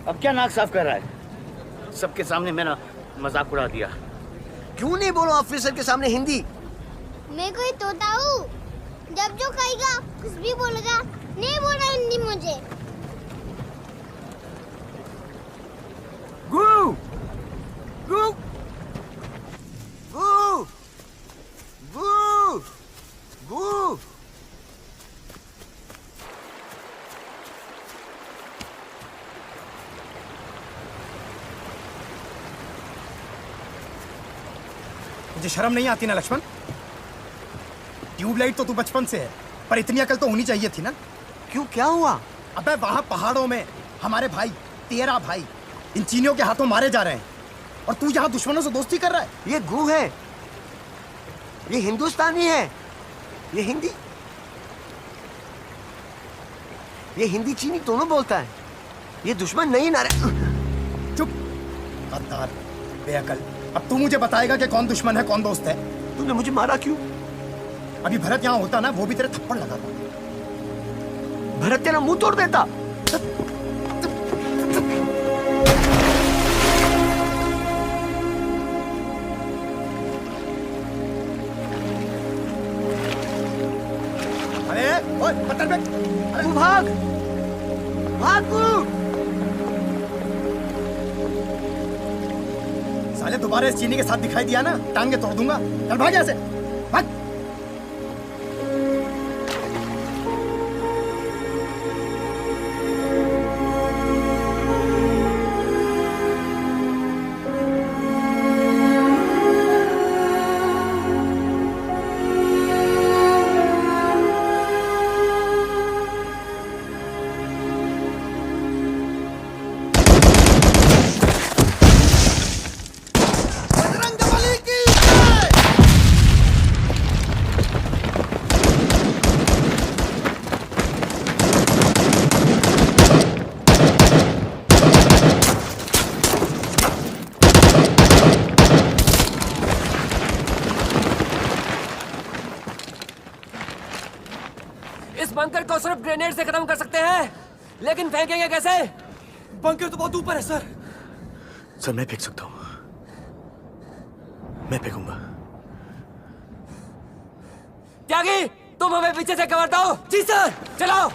अब क्या नाक साफ कर रहा है? सबके सामने मेरा मजाक उड़ा दिया। क्यों नहीं बोलो ऑफिसर के सामने हिंदी? मैं कोई तोता हूँ? जब जो कहेगा कुछ भी बोलेगा, नहीं बोलना हिंदी मुझे। गू, गू, गू, गू, गू। मुझे शर्म नहीं आती ना लक्ष्मण? ट्यूबलाइट तो तू बचपन से है, पर इतनी अकल तो होनी चाहिए थी ना? क्यों, क्या हुआ? अबे वहां पहाड़ों में हमारे भाई, तेरा भाई, इन चीनियों के हाथों मारे जा रहे हैं, और तू यहाँ दुश्मनों से दोस्ती कर रहा है। ये गू है, ये हिंदुस्तानी है, ये हिंदी। ये हिंदी चीनी दोनों बोलता है। ये दुश्मन नहीं ना रहे। चुप गद्दार, बेअकल। अब तू मुझे बताएगा कि कौन दुश्मन है कौन दोस्त है। तूने मुझे मारा क्यों? अभी भरत यहाँ होता ना, वो भी तेरे थप्पड़ लगाता। भरत तेरा मुंह तोड़ देता। अरे ओए पत्थर फेंक। तू भाग भाग तू। साले दोबारा इस चीनी के साथ दिखाई दिया ना, टांगे तोड़ दूंगा। चल भाग यहाँ से, भाग। इस बंकर को सिर्फ ग्रेनेड से खत्म कर सकते हैं, लेकिन फेंकेंगे कैसे? बंकर तो बहुत ऊपर है सर। सर मैं फेंक सकता हूँ, मैं फेंकूंगा। त्यागी, तुम हमें पीछे से कवर दो। जी सर, चलाओ।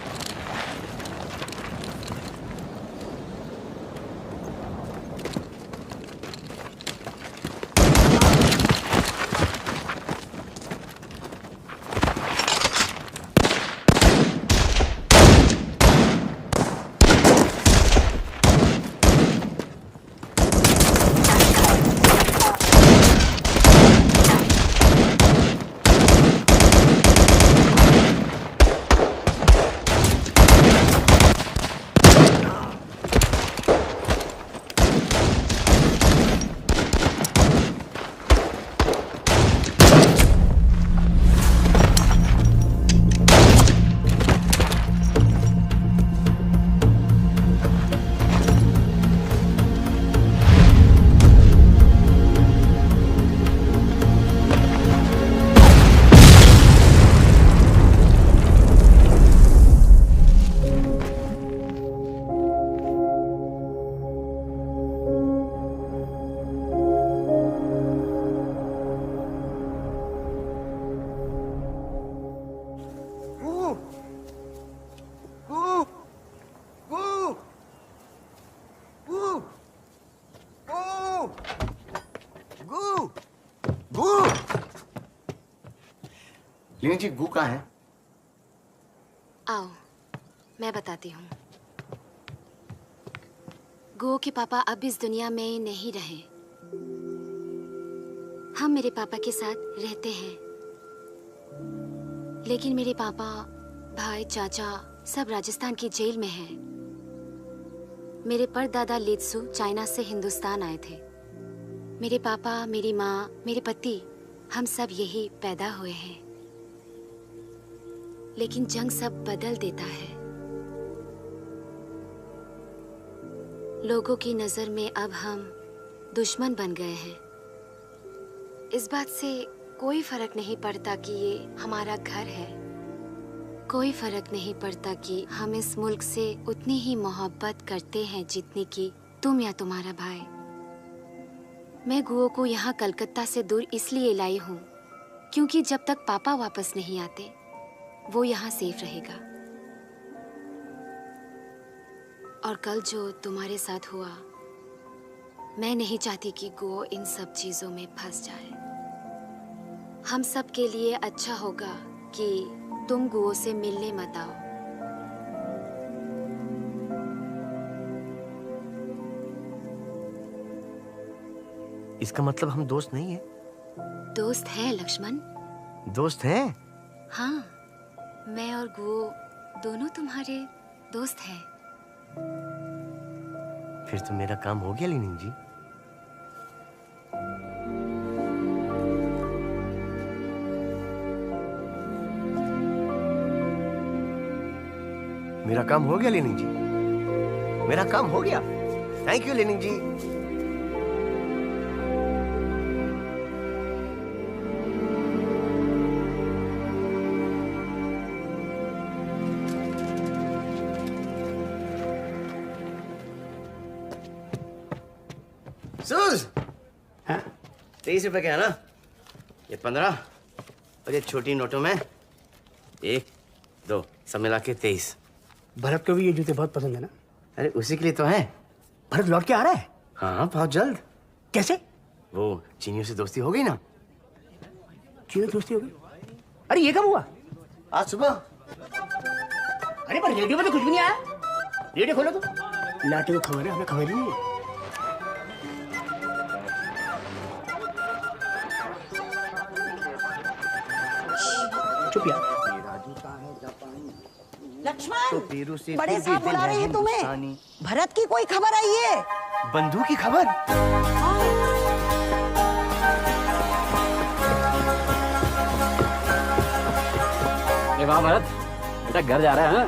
लीनी जी, गू कहाँ है? आओ, मैं बताती हूँ। गो के पापा अब इस दुनिया में नहीं रहे। हम मेरे पापा के साथ रहते हैं, लेकिन मेरे पापा, भाई, चाचा सब राजस्थान की जेल में हैं। मेरे परदादा लित्सु चाइना से हिंदुस्तान आए थे। मेरे पापा, मेरी माँ, मेरे पति, हम सब यही पैदा हुए हैं। लेकिन जंग सब बदल देता है। लोगों की नजर में अब हम दुश्मन बन गए हैं। इस बात से कोई फर्क नहीं पड़ता कि ये हमारा घर है। कोई फर्क नहीं पड़ता कि हम इस मुल्क से उतनी ही मोहब्बत करते हैं जितनी कि तुम या तुम्हारा भाई। मैं गुओ को यहाँ कलकत्ता से दूर इसलिए लाई हूँ क्योंकि जब तक पापा वापस नहीं आते वो यहाँ सेफ रहेगा। और कल जो तुम्हारे साथ हुआ, मैं नहीं चाहती कि गुओ इन सब चीजों में फंस जाए। हम सब के लिए अच्छा होगा कि तुम गुओ से मिलने मत आओ। इसका मतलब हम दोस्त नहीं है? दोस्त हैं लक्ष्मण। दोस्त हैं? हाँ, मैं और गुओ दोनों तुम्हारे दोस्त हैं। फिर तो मेरा काम हो गया लीनिंग जी। मेरा काम हो गया लेनिन जी, मेरा काम हो गया। थैंक यू लेनिन जी। सूज, 23 रुपए का है ना? ये 15 और ये छोटी नोटों में 1, 2 सब मिला के 23। भरत को भी ये जूते बहुत पसंद है ना? अरे उसी के लिए तो है। भरत लौट के आ रहा है? हाँ बहुत जल्द। कैसे? वो चीनियों से दोस्ती हो गई ना। चीनियों से दोस्ती हो गई? अरे ये कब हुआ? आज सुबह। अरे पर रेडियो में तो कुछ भी नहीं आया। रेडियो खोलो तो। लाटे को खबर है, हमें खबर ही नहीं है। चुप यार। लक्ष्मण, बड़े साहब बुला रहे हैं तुम्हें। भरत की कोई खबर आई है? बंधु की खबर? ए वाह भरत, बेटा घर जा रहा है? हाँ?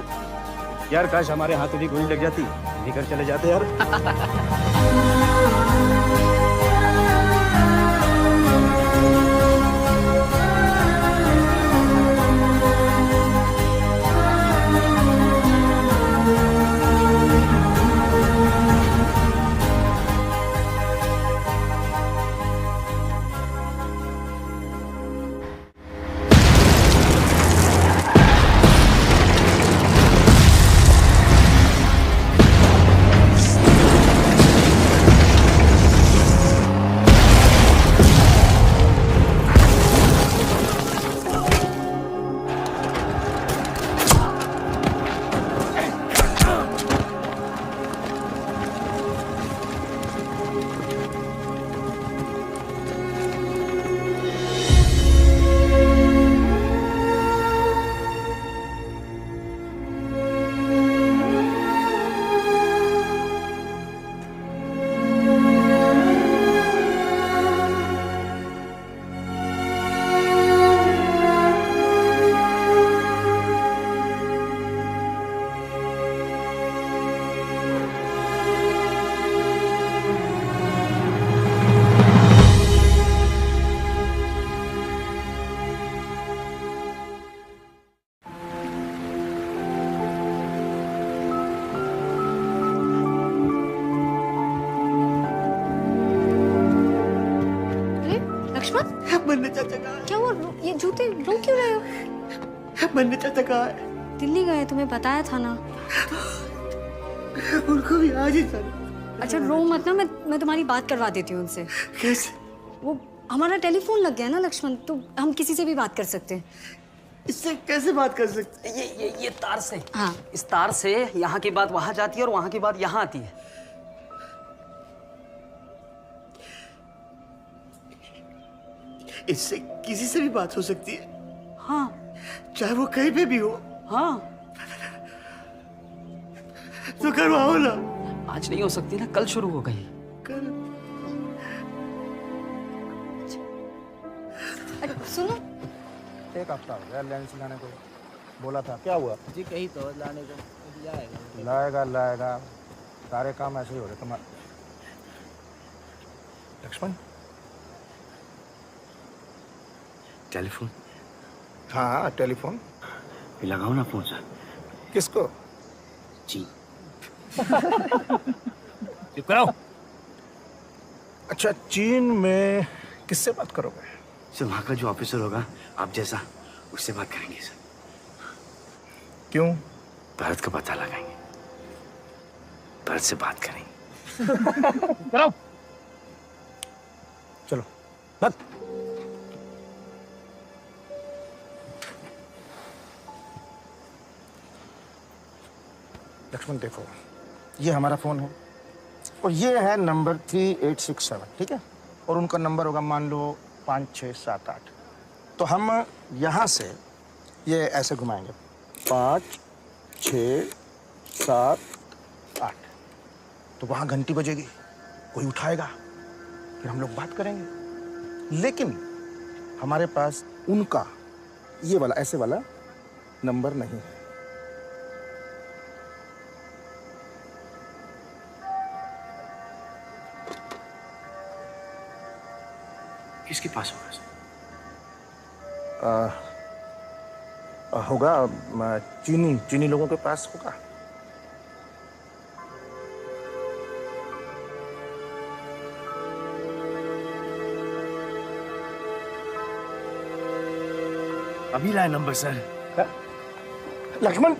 यार काश हमारे हाथों भी गोली लग जाती, लेकर चले जाते यार। बन्ने चाचा कहाँ है? क्या हुआ? ये जूते रो क्यों रहे हो? बन्ने चाचा कहाँ है? दिल्ली गए, तुम्हें बताया था ना। उनको भी आज ही चल। अच्छा रो मत ना, मैं तुम्हारी बात करवा देती हूँ उनसे। कैसे? वो हमारा टेलीफोन लग गया ना लक्ष्मण, तो हम किसी से भी बात कर सकते हैं। इससे कैसे बात कर सकते? ये तार से। हाँ। इस तार से यहाँ की बात वहाँ जाती है और वहाँ की बात यहाँ आती है। इससे किसी से भी बात हो सकती है? हाँ। चाहे वो कहीं पे भी हो। हाँ। तो करवाओ ना। आज नहीं हो सकती ना, कल शुरू हो गई। कल? सुनो, एक हफ्ता हो गया लेंस लाने को, बोला था। क्या हुआ? जी कहीं तो लाने को लाएगा सारे काम ऐसे ही हो रहे तुम्हारे। लक्ष्मण टेलीफोन? हाँ टेलीफोन लगाओ ना फोन सर। किसको? जी। चुप कराओ। अच्छा चीन में किससे बात करोगे? सर वहाँ का जो ऑफिसर होगा आप जैसा, उससे बात करेंगे सर। क्यों? भारत का पता लगाएंगे, भारत से बात करेंगे। कराओ। चलो बात। लक्ष्मण देखो, ये हमारा फोन है और ये है नंबर 3867, ठीक है? और उनका नंबर होगा मान लो 5678। तो हम यहाँ से ये ऐसे घुमाएंगे 5 6 7 8। तो वहाँ घंटी बजेगी, कोई उठाएगा, फिर हम लोग बात करेंगे। लेकिन हमारे पास उनका ये वाला ऐसे वाला नंबर नहीं है। किसके पास होगा सर? होगा चीनी लोगों के पास होगा। अभी लाया नंबर सर। लक्ष्मण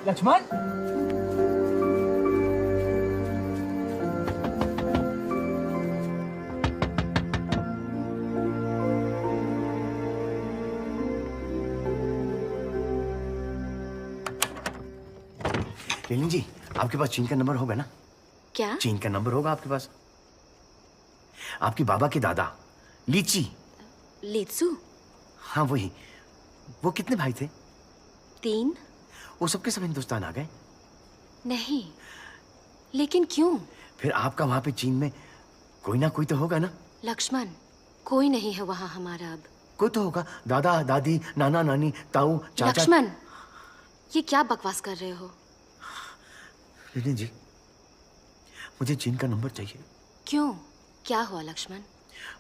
लेलिन जी, आपके पास चीन का नंबर होगा ना? क्या? चीन का नंबर होगा आपके पास? आपके बाबा के दादा लीची। लीचू? हाँ वही। वो कितने भाई थे? 3। वो सबके सब हिंदुस्तान आ गए? नहीं, लेकिन क्यों? फिर आपका वहां पे चीन में कोई ना कोई तो होगा ना? लक्ष्मण, कोई नहीं है वहाँ हमारा अब। कोई तो होगा, दादा दादी नाना नानी ताऊ चाचा। लक्ष्मण, ये क्या बकवास कर रहे हो? लेलिन जी, मुझे चीन का नंबर चाहिए। क्यों? क्या हुआ लक्ष्मण?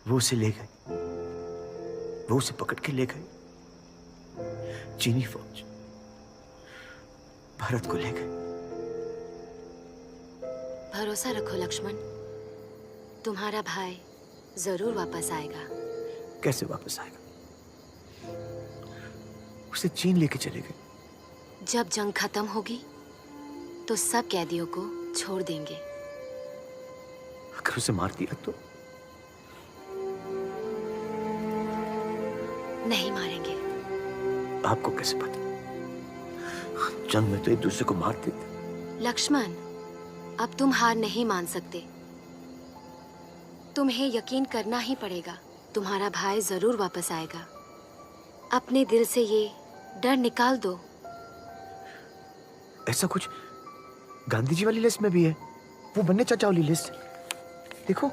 वो उसे ले गए, वो उसे पकड़ के ले गए। चीनी फौज भारत को ले गए। भरोसा रखो लक्ष्मण, तुम्हारा भाई जरूर वापस आएगा। कैसे वापस आएगा? उसे चीन लेके चले गए। जब जंग खत्म होगी तो सब कैदियों को छोड़ देंगे। अगर उसे मार दिया तो? नहीं मारेंगे। आपको कैसे पता? जंग में तो एक दूसरे को मार देते। लक्ष्मण, अब तुम हार नहीं मान सकते। तुम्हें यकीन करना ही पड़ेगा। तुम्हारा भाई जरूर वापस आएगा। अपने दिल से ये डर निकाल दो। ऐसा कुछ गांधी जी वाली लिस्ट में भी है, वो बन्ने चाचा वाली लिस्ट। देखो,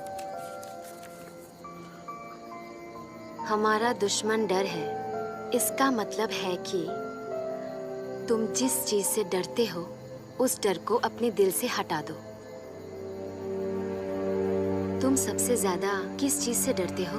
हमारा दुश्मन डर है। इसका मतलब है कि तुम जिस चीज से डरते हो उस डर को अपने दिल से हटा दो। तुम सबसे ज्यादा किस चीज से डरते हो?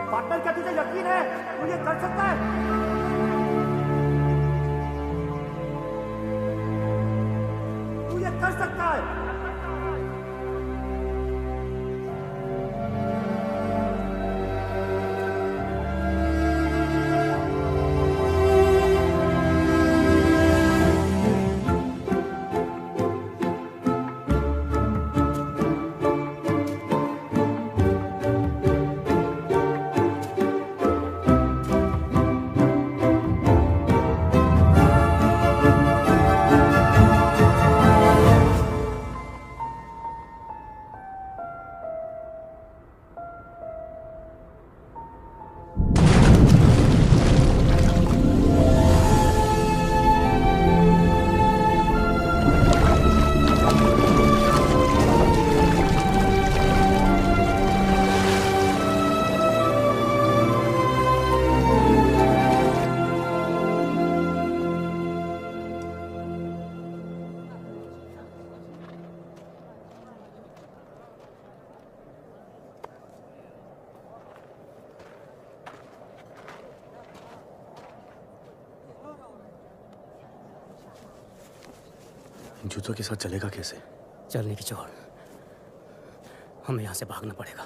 पार्टनर, क्या तुझे यकीन है तू ये कर सकता है? तू ये कर सकता है? जूतों के साथ चलेगा कैसे? चलने की छोड़, हमें यहाँ से भागना पड़ेगा,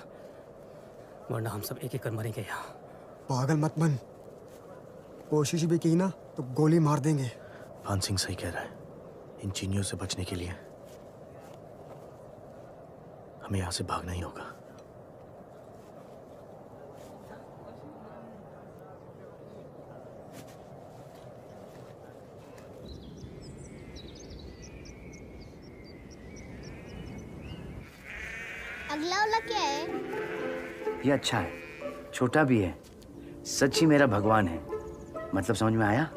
वरना हम सब एक एक कर मरेंगे यहाँ। पागल मत बन, कोशिश भी की ना तो गोली मार देंगे। भान सिंह सही कह रहा है, इन चीनियों से बचने के लिए हमें यहाँ से भागना ही होगा। अगला वाला क्या है? ये अच्छा है, छोटा भी है, सच ही मेरा भगवान है। मतलब समझ में आया?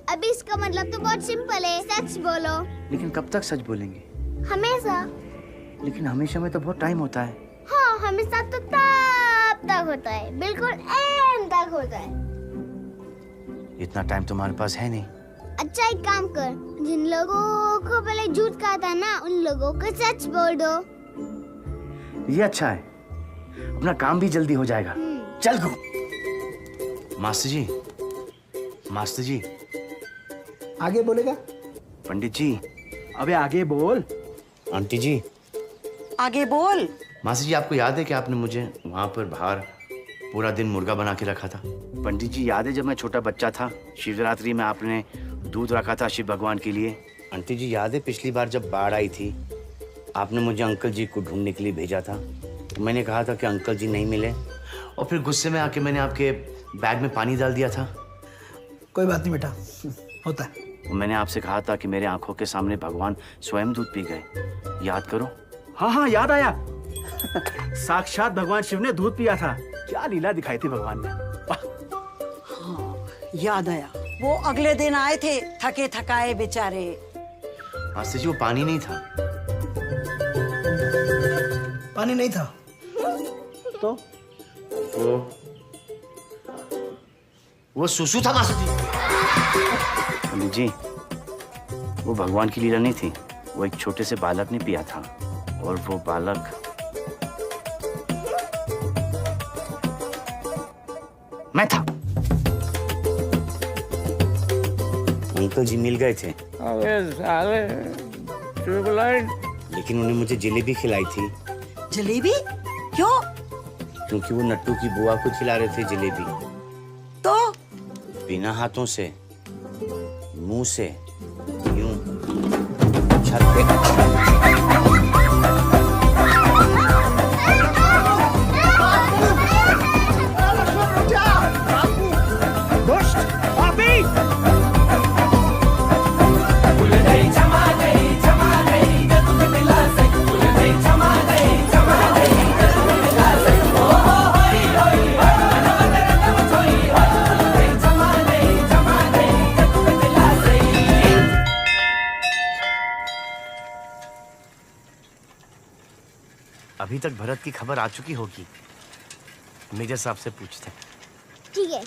अभी इसका मतलब तो बहुत सिंपल है, सच बोलो। लेकिन कब तक सच बोलेंगे? हमेशा। लेकिन हमेशा में तो बहुत टाइम होता है। हाँ, हमेशा तो तब तक होता है, बिल्कुल एंड तक होता है। इतना टाइम तुम्हारे पास है नहीं। अच्छा एक काम कर, जिन लोगों को पहले झूठ कहा था ना, उन लोगों को सच बोल दो। ये अच्छा है, अपना काम भी जल्दी हो जाएगा। चल गो। मास्टर जी, मास्टर जी। आगे बोलेगा? पंडित जी। अबे आगे बोल। आंटी जी। आगे बोल। मास्टर जी, आपको याद है कि आपने मुझे वहाँ पर बाहर पूरा दिन मुर्गा बना के रखा था? पंडित जी, याद है जब मैं छोटा बच्चा था, शिवरात्रि में आपने दूध रखा था शिव भगवान के लिए? आंटी जी, याद है पिछली बार जब बाढ़ आई थी, आपने मुझे अंकल जी को ढूंढने के लिए भेजा था? तो मैंने कहा था कि अंकल जी नहीं मिले, और फिर गुस्से में आके मैंने आपके बैग में पानी डाल दिया था। कोई बात नहीं बेटा, होता है। मैंने आपसे कहा था कि मेरे आंखों के सामने भगवान स्वयं दूध पी गए, याद करो। हाँ हाँ, याद आया। साक्षात भगवान शिव ने दूध पिया था। क्या लीला दिखाई थी भगवान ने। हाँ, याद आया। वो अगले दिन आए थे, थके थकाए बेचारे। मास्टर जी, वो पानी नहीं था। पानी नहीं था तो वो सुसु था मास्टर जी। पंडित जी, वो भगवान की लीला नहीं थी, वो एक छोटे से बालक ने पिया था, और वो बालक मैं था। अंकल जी मिल गए थे। अबे साले, लेकिन उन्हें मुझे जलेबी खिलाई थी। जलेबी? क्यों? क्योंकि वो नट्टू की बुआ को खिला रहे थे जलेबी। तो? बिना हाथों से, मुंह से, यूं छत पे। अभी तक भरत की खबर आ चुकी होगी। मेजर साहब से पूछते हैं। ठीक है।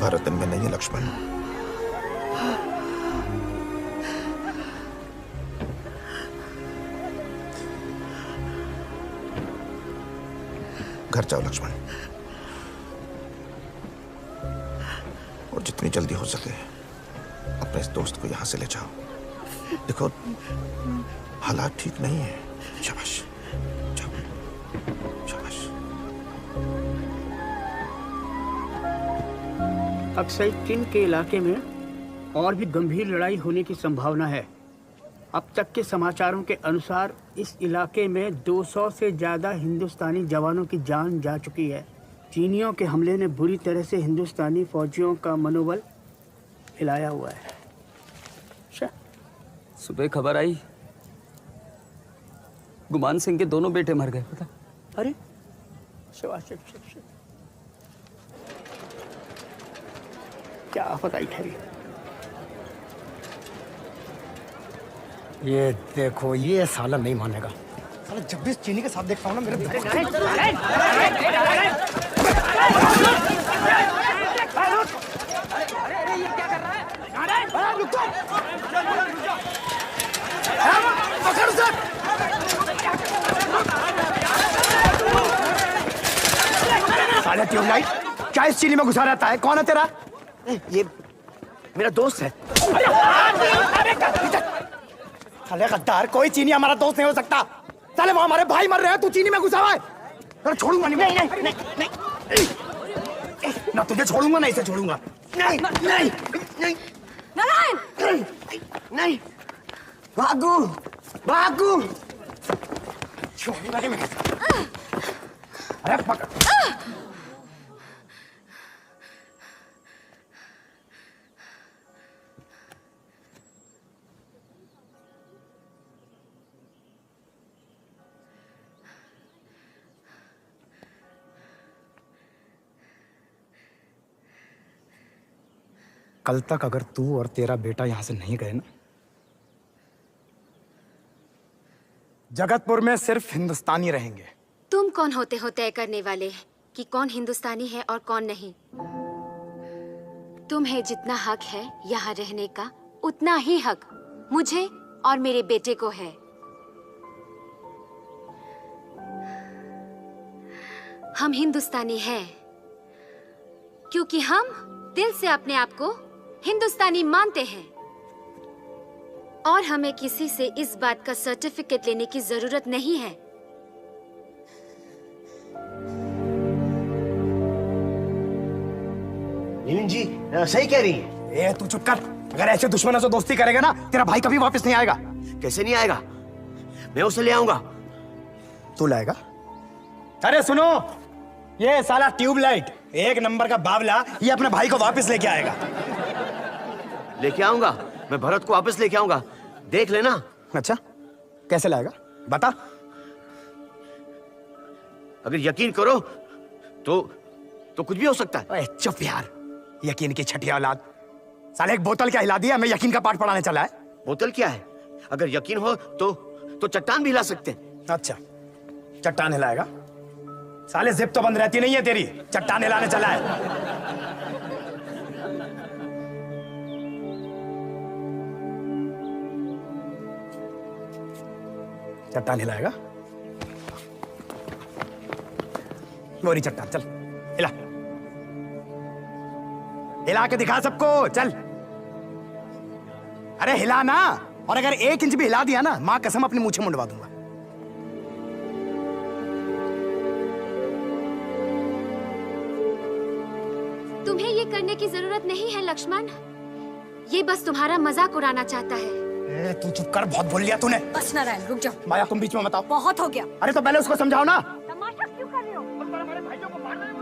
भारत में नहीं है लक्ष्मण। घर जाओ लक्ष्मण, और जितनी जल्दी हो सके अपने इस दोस्त को यहां से ले जाओ। देखो हालात ठीक नहीं है। शाबाश, जाओ, शाबाश। अक्सर चीन के इलाके में और भी गंभीर लड़ाई होने की संभावना है। अब तक के समाचारों के अनुसार इस इलाके में 200 से ज़्यादा हिंदुस्तानी जवानों की जान जा चुकी है। चीनियों के हमले ने बुरी तरह से हिंदुस्तानी फौजियों का मनोबल हिलाया हुआ है। सुबह खबर आई गुमान सिंह के दोनों बेटे मर गए, पता? अरे शिव क्या आफत आई ठहरी। ये देखो, ये साला नहीं मानेगा। साला जब भी इस चीनी के साथ देखता हूँ ना मेरे साला ट्यूबलाइट क्या इस चीनी में घुसा रहता है? कौन है तेरा? ये मेरा दोस्त है। साले गद्दार, कोई चीनी हमारा दोस्त नहीं हो सकता। साले वो हमारे भाई मर रहे हैं, तू चीनी में घुसा हुआ है। अरे छोड़ूंगा नहीं, नहीं ना तुझे छोड़ूंगा ना इसे छोड़ूंगा। नहीं नहीं नहीं नारायण, नहीं भागू भागू, छोड़ूंगा नहीं मैं। अरे पकड़। कल तक अगर तू और तेरा बेटा यहां से नहीं गए ना, जगतपुर में सिर्फ हिंदुस्तानी रहेंगे। तुम कौन होते हो तय करने वाले कि कौन हिंदुस्तानी है और कौन नहीं? तुम्हें जितना हक है यहाँ रहने का, उतना ही हक मुझे और मेरे बेटे को है। हम हिंदुस्तानी हैं क्योंकि हम दिल से अपने आप को हिंदुस्तानी मानते हैं और हमें किसी से इस बात का सर्टिफिकेट लेने की जरूरत नहीं है। नीलिम जी सही कह रही है। ए तू चुप कर। अगर ऐसे दुश्मनों से दोस्ती करेगा ना, तेरा भाई कभी वापस नहीं आएगा। कैसे नहीं आएगा? मैं उसे ले आऊंगा। तू लाएगा? अरे सुनो, ये साला ट्यूबलाइट एक नंबर का बावला, ये अपने भाई को वापस लेके आएगा। लेके आऊंगा, मैं भरत को वापस लेके आऊंगा, देख लेना। अच्छा, कैसे लाएगा बता। अगर यकीन करो तो कुछ भी हो सकता है। चुप यार, यकीन की छठी औलाद। साले एक बोतल क्या हिला दिया, मैं यकीन का पाठ पढ़ाने चला है। बोतल क्या है? अगर यकीन हो तो चट्टान भी हिला सकते हैं। अच्छा, चट्टान हिलाएगा? साले जिप तो बंद रहती नहीं है तेरी, चट्टान हिलाने चला है। चट्टान हिलाएगा? मोरी चट्टान, चल हिला, हिला के दिखा सबको, चल। अरे हिला ना, और अगर 1 इंच भी हिला दिया ना, मां कसम अपनी मूंछें मुंडवा दूंगा। तुम्हें ये करने की जरूरत नहीं है लक्ष्मण, ये बस तुम्हारा मजाक उड़ाना चाहता है। तू चुप कर, बहुत बोल लिया तूने। बस नारायण रुक जाओ। माया तुम बीच में बताओ। बहुत हो गया। अरे तो पहले उसको समझाओ ना। तमाशा क्यों कर रहे हो? हमारे भाइयों को मारना है।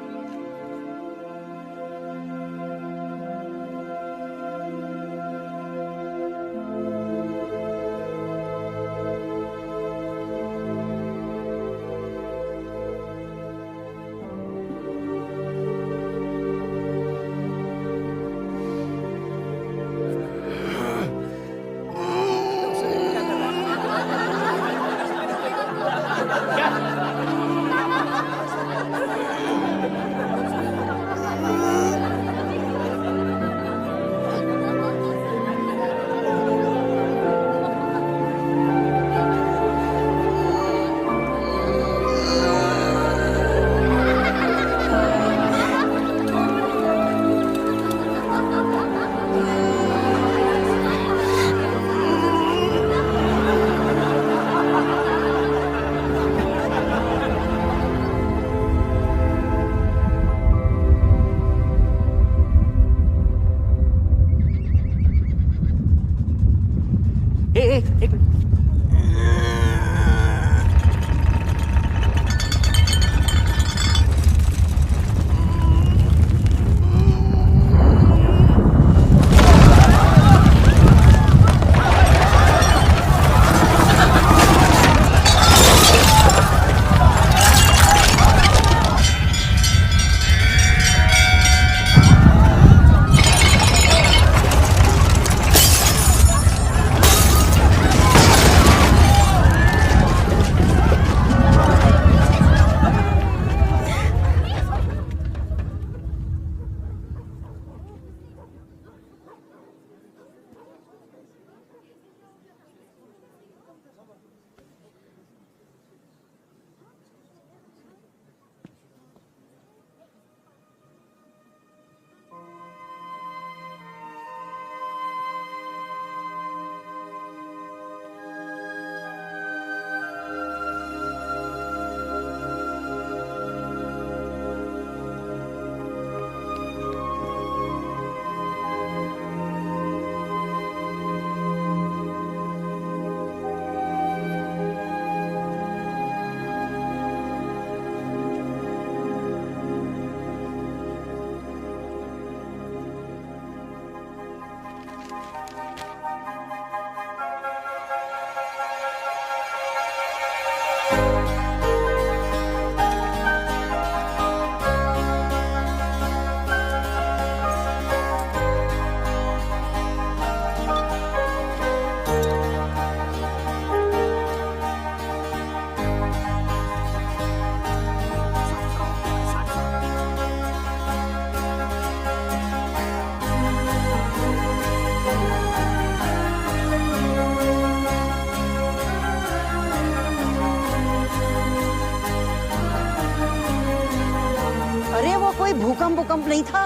कोई भूकंप नहीं था,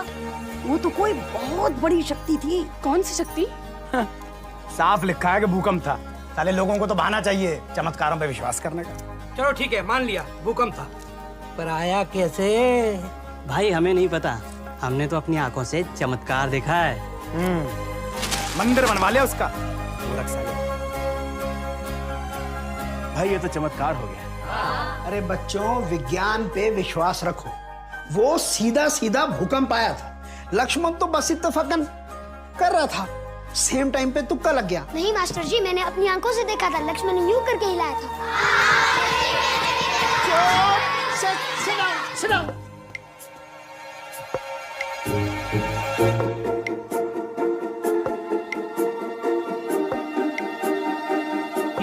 वो तो कोई बहुत बड़ी शक्ति थी। कौन सी शक्ति? साफ लिखा है कि भूकंप था। साले लोगों को तो बहाना चाहिए चमत्कारों पे विश्वास करने का। चलो ठीक है, मान लिया भूकंप था, पर आया कैसे? भाई हमें नहीं पता, हमने तो अपनी आंखों से चमत्कार देखा है। मंदिर बनवा लिया उसका मूर्ख साले। भाई ये तो चमत्कार हो गया। अरे बच्चों, विज्ञान पे विश्वास रखो। वो सीधा सीधा भूकंप आया था। लक्ष्मण तो बस इत्तेफाकन कर रहा था, सेम टाइम पे तुक्का लग गया। नहीं मास्टर जी, मैंने अपनी आंखों से देखा था, लक्ष्मण ने यूं करके हिलाया था। sit down।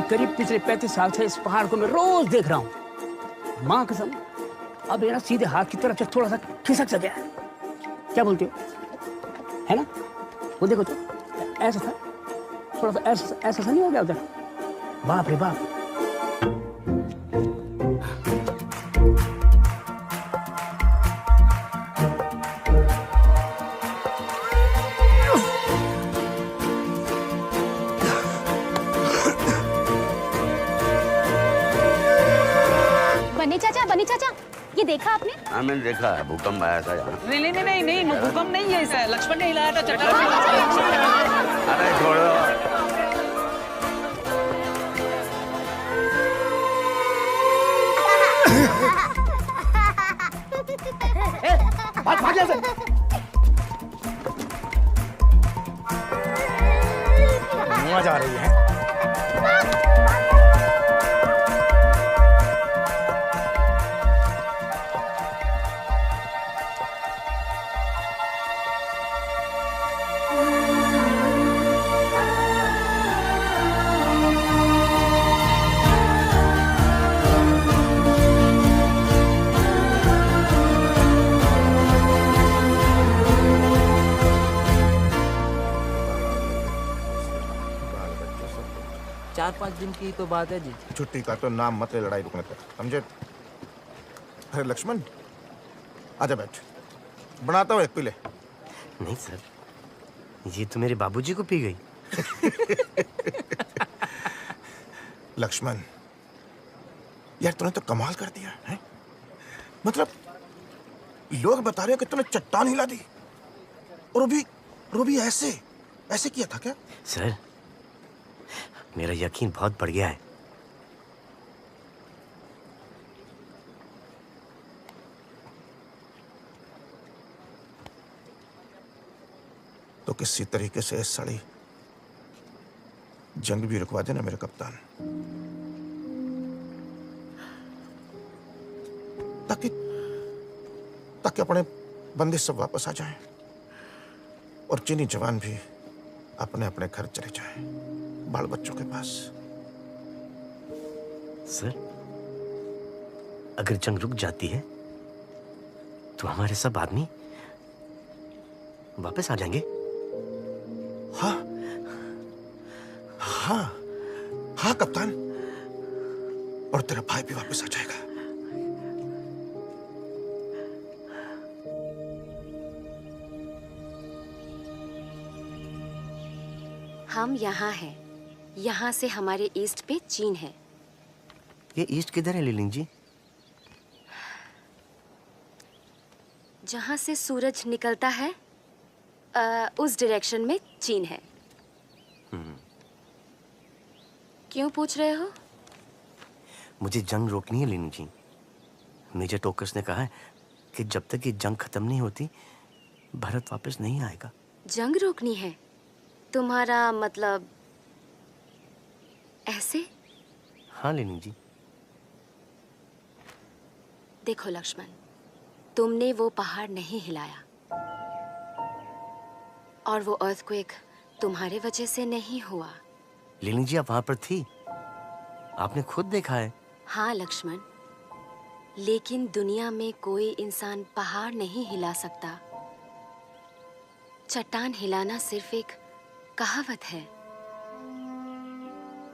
करीब पिछले 35 साल से इस पहाड़ को मैं रोज देख रहा हूँ। माँ कसम, अब ये ना सीधे हाथ की तरफ से थोड़ा सा खिसक सा गया है। क्या बोलते हो? है ना? वो देखो तो ऐसा था, थोड़ा सा ऐसा सा नहीं हो गया उधर? बाप रे बाप। बनी चाचा, ये देखा आपने? हाँ मैंने देखा है, भूकंप आया था यहाँ। नहीं, भूकंप नहीं है ऐसा, लक्ष्मण ने हिलाया था चट्टान। अरे छोड़ो। भाग से। जा रही है। चार 5 दिन की तो बात है जी। छुट्टी का तो नाम मत ले लड़ाई रुकने तक, समझे? अरे लक्ष्मण, आजा बैठ, बनाता हूँ एक पी ले। नहीं सर, ये तो मेरे बाबूजी को पी गई। लक्ष्मण यार, तूने तो कमाल कर दिया है। मतलब लोग बता रहे हो कि तूने चट्टान हिला दी, और वो भी ऐसे किया था क्या? सर मेरा यकीन बहुत बढ़ गया है। तो किसी तरीके से इस साड़ी जंग भी रुकवा देना मेरे कप्तान, ताकि अपने बंदी सब वापस आ जाएं और चीनी जवान भी अपने अपने घर चले जाएं, बाल बच्चों के पास। सर अगर जंग रुक जाती है तो हमारे सब आदमी वापस आ जाएंगे। हाँ हाँ हाँ कप्तान, और तेरा भाई भी वापस आ जाएगा। हम यहाँ हैं। यहाँ से हमारे ईस्ट पे चीन है। ये ईस्ट किधर है लीलिंग जी? जहाँ से सूरज निकलता है उस डायरेक्शन में चीन है। क्यों पूछ रहे हो? मुझे जंग रोकनी है लीलिंग जी। मेजर टोकस ने कहा है कि जब तक ये जंग खत्म नहीं होती भारत वापस नहीं आएगा। जंग रोकनी है? तुम्हारा मतलब ऐसे? हाँ लीलिंग जी। देखो लक्ष्मण, तुमने वो पहाड़ नहीं हिलाया और वो अर्थक्वेक तुम्हारे वजह से नहीं हुआ। लीलिंग जी आप वहां पर थी, आपने खुद देखा है। हाँ लक्ष्मण, लेकिन दुनिया में कोई इंसान पहाड़ नहीं हिला सकता। चट्टान हिलाना सिर्फ एक कहावत है।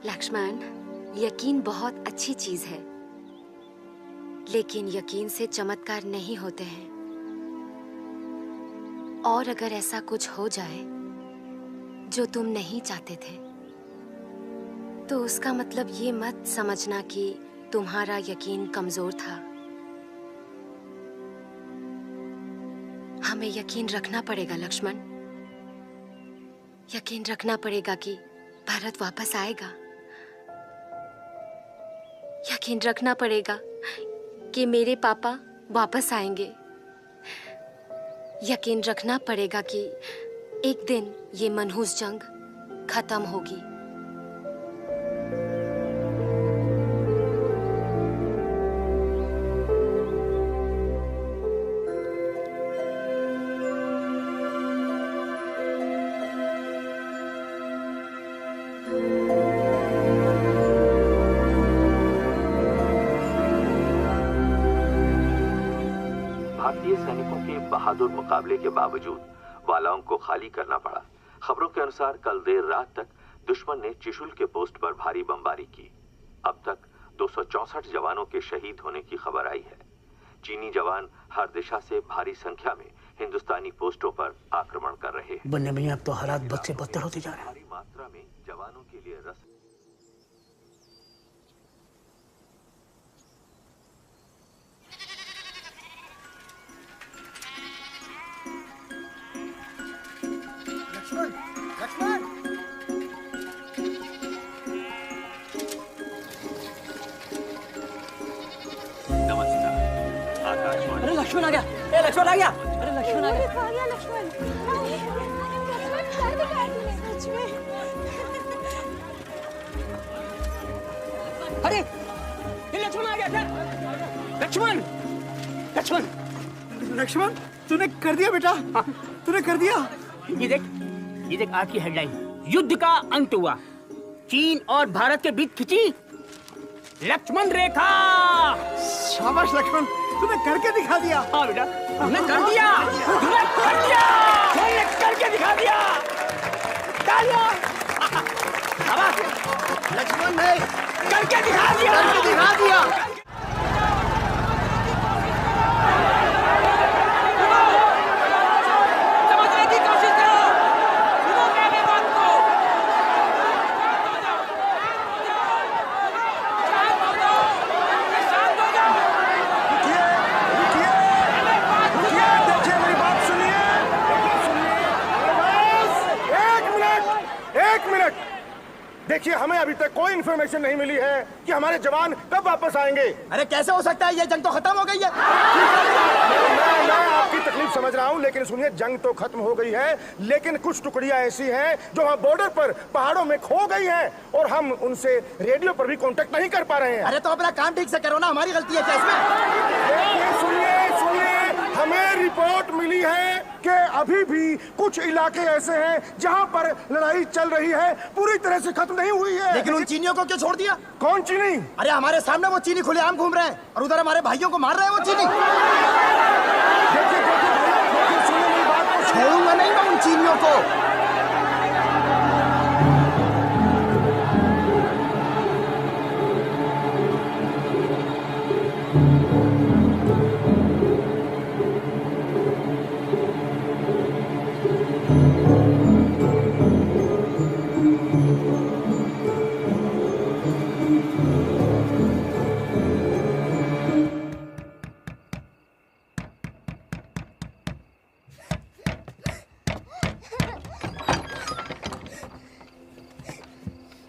लक्ष्मण, यकीन बहुत अच्छी चीज है, लेकिन यकीन से चमत्कार नहीं होते हैं। और अगर ऐसा कुछ हो जाए जो तुम नहीं चाहते थे, तो उसका मतलब ये मत समझना कि तुम्हारा यकीन कमजोर था। हमें यकीन रखना पड़ेगा लक्ष्मण, यकीन रखना पड़ेगा कि भरत वापस आएगा। यकीन रखना पड़ेगा कि मेरे पापा वापस आएंगे। यकीन रखना पड़ेगा कि एक दिन ये मनहूस जंग खत्म होगी। भारतीय सैनिकों के बहादुर मुकाबले के बावजूद वालाओं को खाली करना पड़ा। खबरों के अनुसार कल देर रात तक दुश्मन ने चिशुल के पोस्ट पर भारी बमबारी की। अब तक 264 जवानों के शहीद होने की खबर आई है। चीनी जवान हर दिशा से भारी संख्या में हिंदुस्तानी पोस्टों पर आक्रमण कर रहे हैं। बनने में अब तो हालात बद से बदतर होते जा रहे हैं। भारी मात्रा में जवानों के लिए रस लक्ष्मण अरे लक्ष्मण आ गया। ए लक्ष्मण आ गया। अरे लक्ष्मण आ गया। अरे ये लक्ष्मण आ गया क्या? लक्ष्मण लक्ष्मण लक्ष्मण तूने कर दिया बेटा। तूने कर दिया। ये देख आज की हेडलाइन, युद्ध का अंत हुआ, चीन और भारत के बीच खिंची लक्ष्मण रेखा। शाबाश लक्ष्मण, तूने करके दिखा दिया। हाँ बेटा, तूने कर दिया। तूने कर दिया। तूने करके दिखा दिया। तालियां। शाबाश लक्ष्मण ने करके दिखा दिया। करके दिखा दिया। समझने की कोशिश करो, सुनो मेरी बात को। शांत हो जाओ। देखिए मेरी बात सुनिए। एक मिनट। देखिए हमें अभी तक कोई इन्फॉर्मेशन नहीं मिली है कि हमारे जवान कब वापस आएंगे। अरे कैसे हो सकता है, ये जंग तो खत्म हो गई है। मैं आपकी तकलीफ समझ रहा हूँ, लेकिन सुनिए, जंग तो खत्म हो गई है, लेकिन कुछ टुकड़ियां ऐसी हैं जो वहाँ बॉर्डर पर पहाड़ों में खो गई हैं और हम उनसे रेडियो पर भी कांटेक्ट नहीं कर पा रहे हैं। अरे तो अपना काम ठीक से करो ना, हमारी गलती है क्या इसमें? सुनिए, हमें रिपोर्ट मिली है कि अभी भी कुछ इलाके ऐसे हैं जहाँ पर लड़ाई चल रही है, पूरी तरह से खत्म नहीं हुई है। लेकिन उन चीनियों को क्यों छोड़ दिया? कौन चीनी? अरे हमारे सामने वो चीनी खुलेआम घूम रहे हैं और उधर हमारे भाइयों को मार रहे हैं वो चीनी। छोड़ूंगा नहीं मैं उन चीनियों को।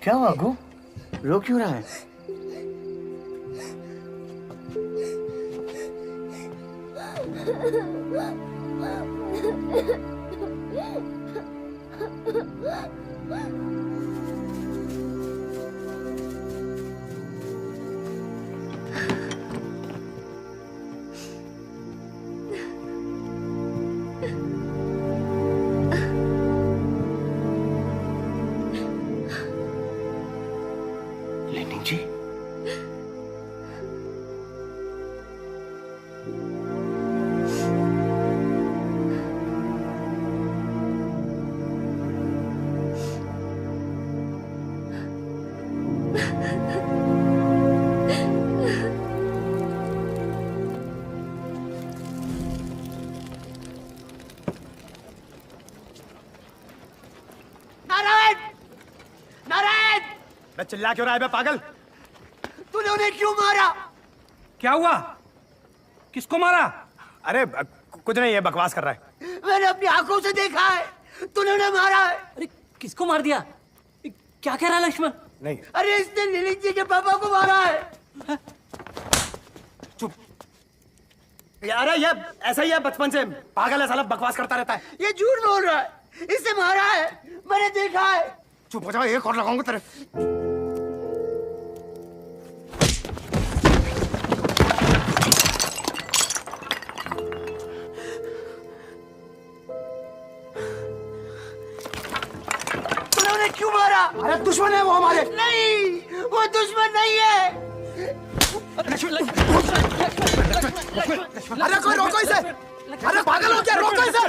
क्या हुआ गो? रो क्यों रहा है? लेनिन जी, चिल्ला क्यों रहा है बे पागल? तूने उन्हें क्यों मारा? क्या हुआ? किसको मारा? अरे कुछ नहीं, ये बकवास कर रहा है। मैंने अपनी आंखों से देखा है, तूने उन्हें मारा है। अरे किसको मार दिया? क्या कह रहा है लक्ष्मण? नहीं, अरे इसने ललित जी के पापा को मारा है। अरे ये ऐसा ही है, बचपन से पागल है साला, बकवास करता रहता है। ये झूठ बोल रहा है, इससे मारा है, मैंने देखा है। चुप हो जाओ, एक और लगाऊंगा तेरे। तूने उन्हें क्यों मारा? अरे दुश्मन है वो हमारे। नहीं, वो दुश्मन नहीं है। अरे कोई रोको इसे! अरे पागल हो क्या? रोको इसे!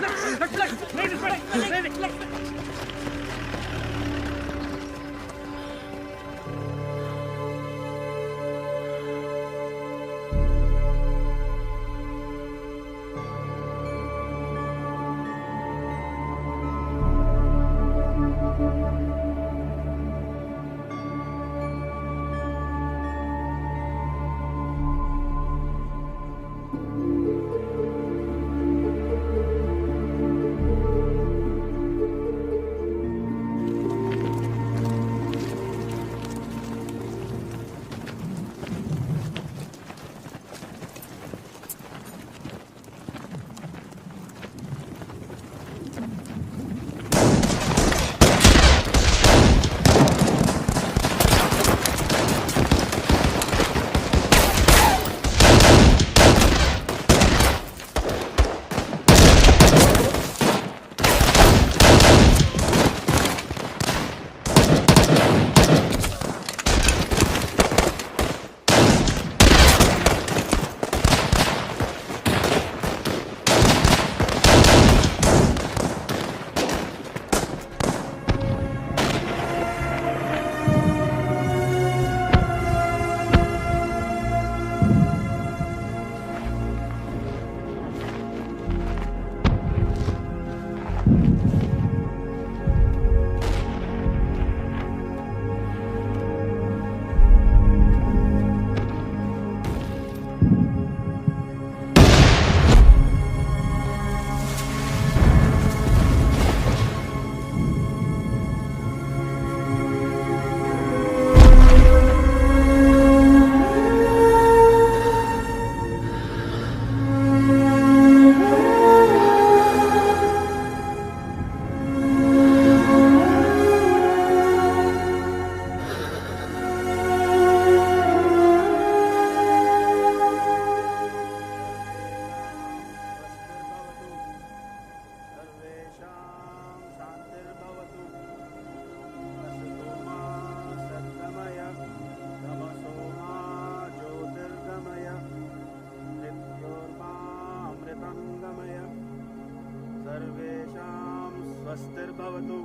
स्वस्तिर्भवतु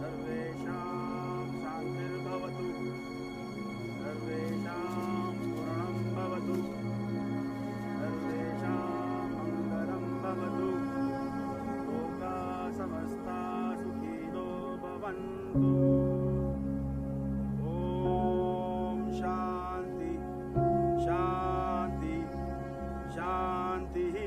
सर्वेषां शान्तिर्भवतु सर्वेषां पूर्णं भवतु सर्वेषां मङ्गलं भवतु लोकाः समस्ताः सुखिनो भवन्तु ॐ शान्ति शान्ति शान्तिः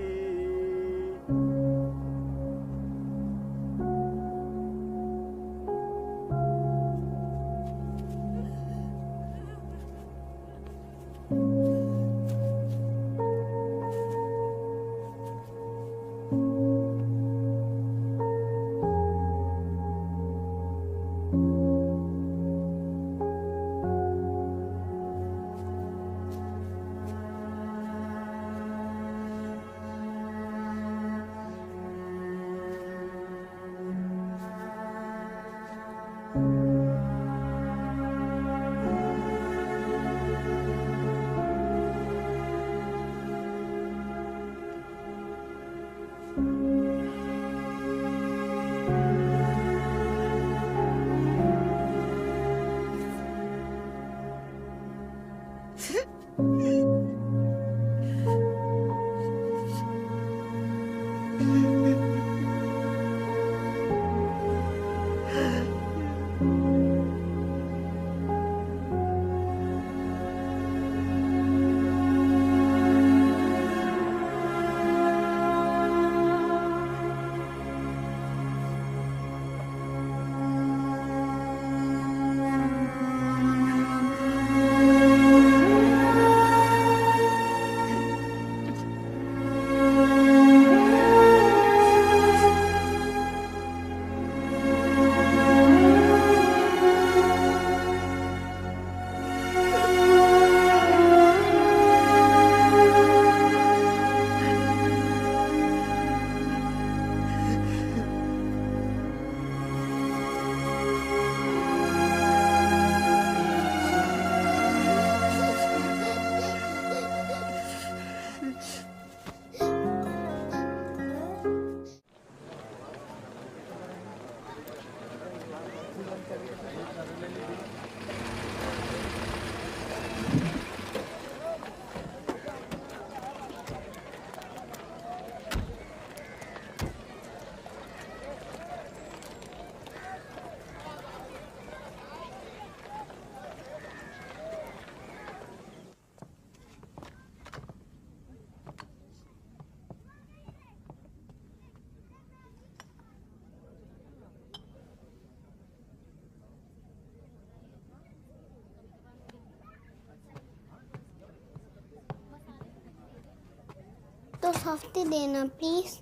सॉफ्टी देना प्लीज।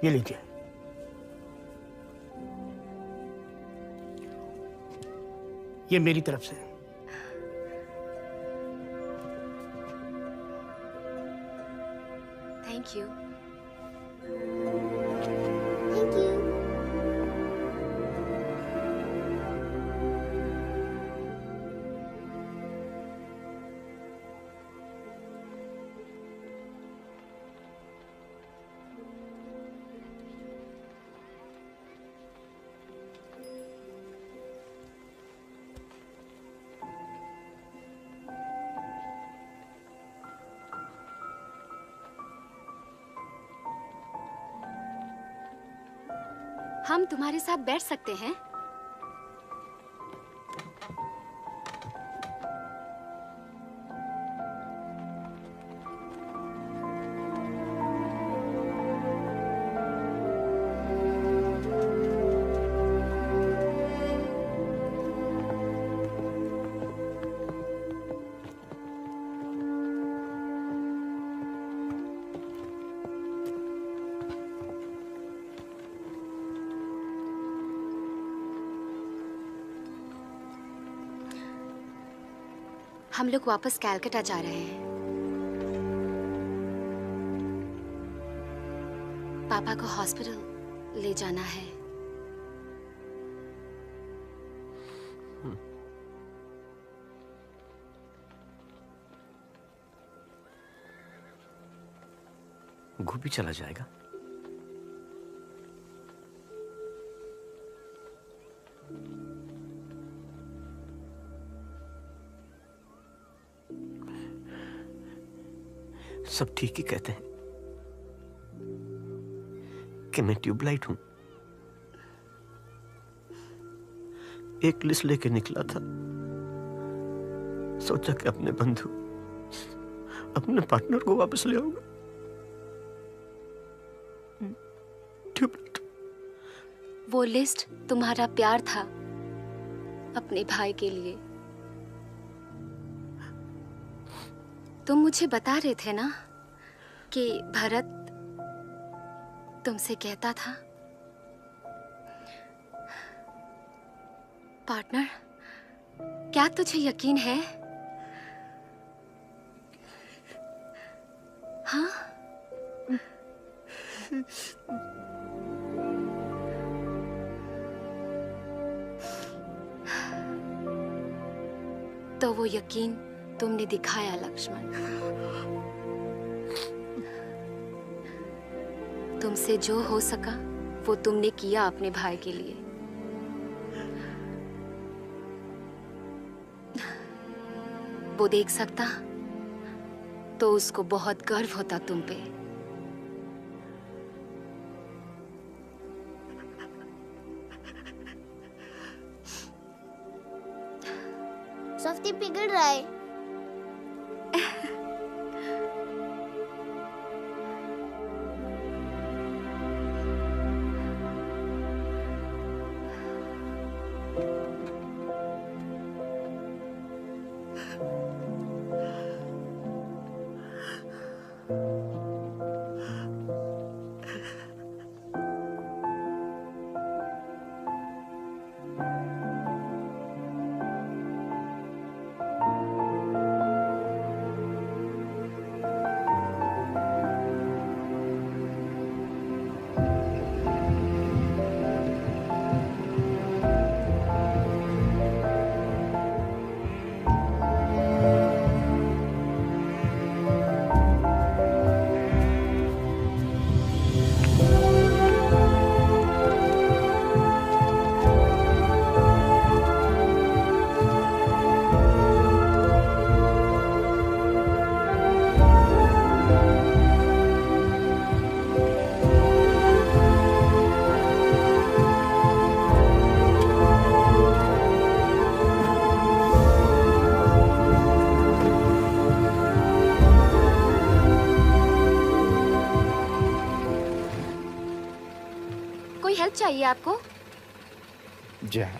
ये लीजिए। ये मेरी तरफ से। Thank you. Thank you. हम तुम्हारे साथ बैठ सकते हैं? हम लोग वापस कैलकाटा जा रहे हैं। पापा को हॉस्पिटल ले जाना है। गोपी चला जाएगा। सब ठीक ही कहते हैं कि मैं ट्यूबलाइट हूं। एक लिस्ट लेके निकला था, सोचा कि अपने बंधु, अपने पार्टनर को वापस ले आऊंगा। ट्यूबलाइट। वो लिस्ट तुम्हारा प्यार था अपने भाई के लिए। तुम मुझे बता रहे थे ना कि भरत तुमसे कहता था, पार्टनर, क्या तुझे यकीन है? हाँ? तो वो यकीन तुमने दिखाया लक्ष्मण। तुमसे जो हो सका वो तुमने किया अपने भाई के लिए। वो देख सकता तो उसको बहुत गर्व होता तुम पे। सॉफ्टी पिघल रहा है। मदद चाहिए आपको? जी हाँ।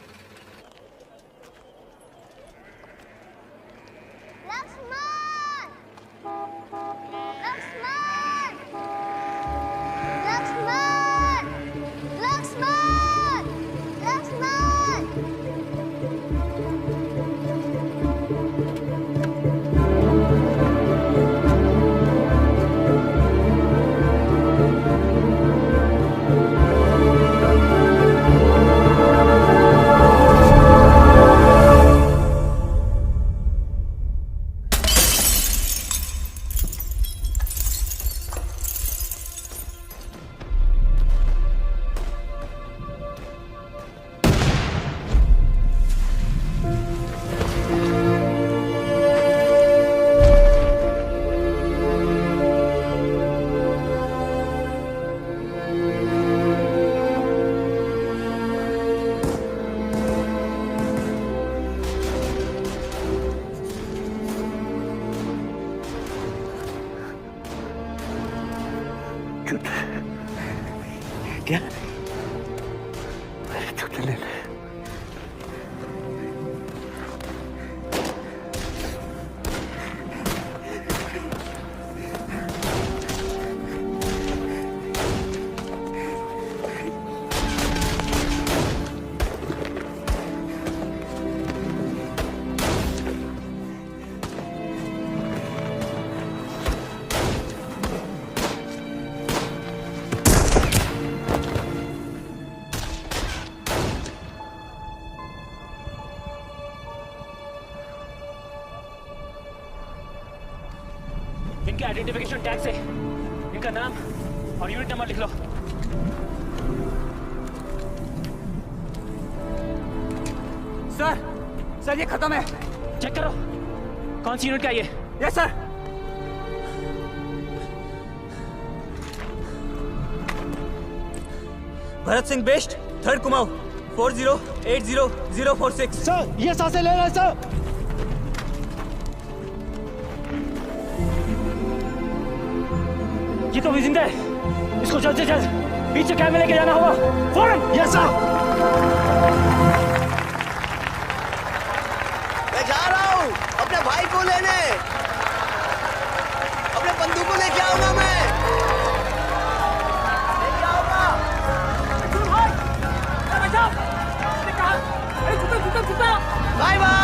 क्या? जूते ले ले। इनके आइडेंटिफिकेशन टैग से इनका नाम और यूनिट नंबर लिख लो। सर ये खत्म है। चेक करो कौन सी यूनिट का ये। Yes sir. Bharat Singh best 3rd Kumaon 4080046। Sir ये सांसें ले रहे हैं सर। ये तो भी जिंदा है। इसको जल्द से जल्द बीच से कैब में लेके जाना होगा फौरन। Yes sir. मैं जा रहा हूँ अपने भाई को लेने। अपने बंदूक को लेके आऊंगा मैं। लेके आऊंगा। Bye bye.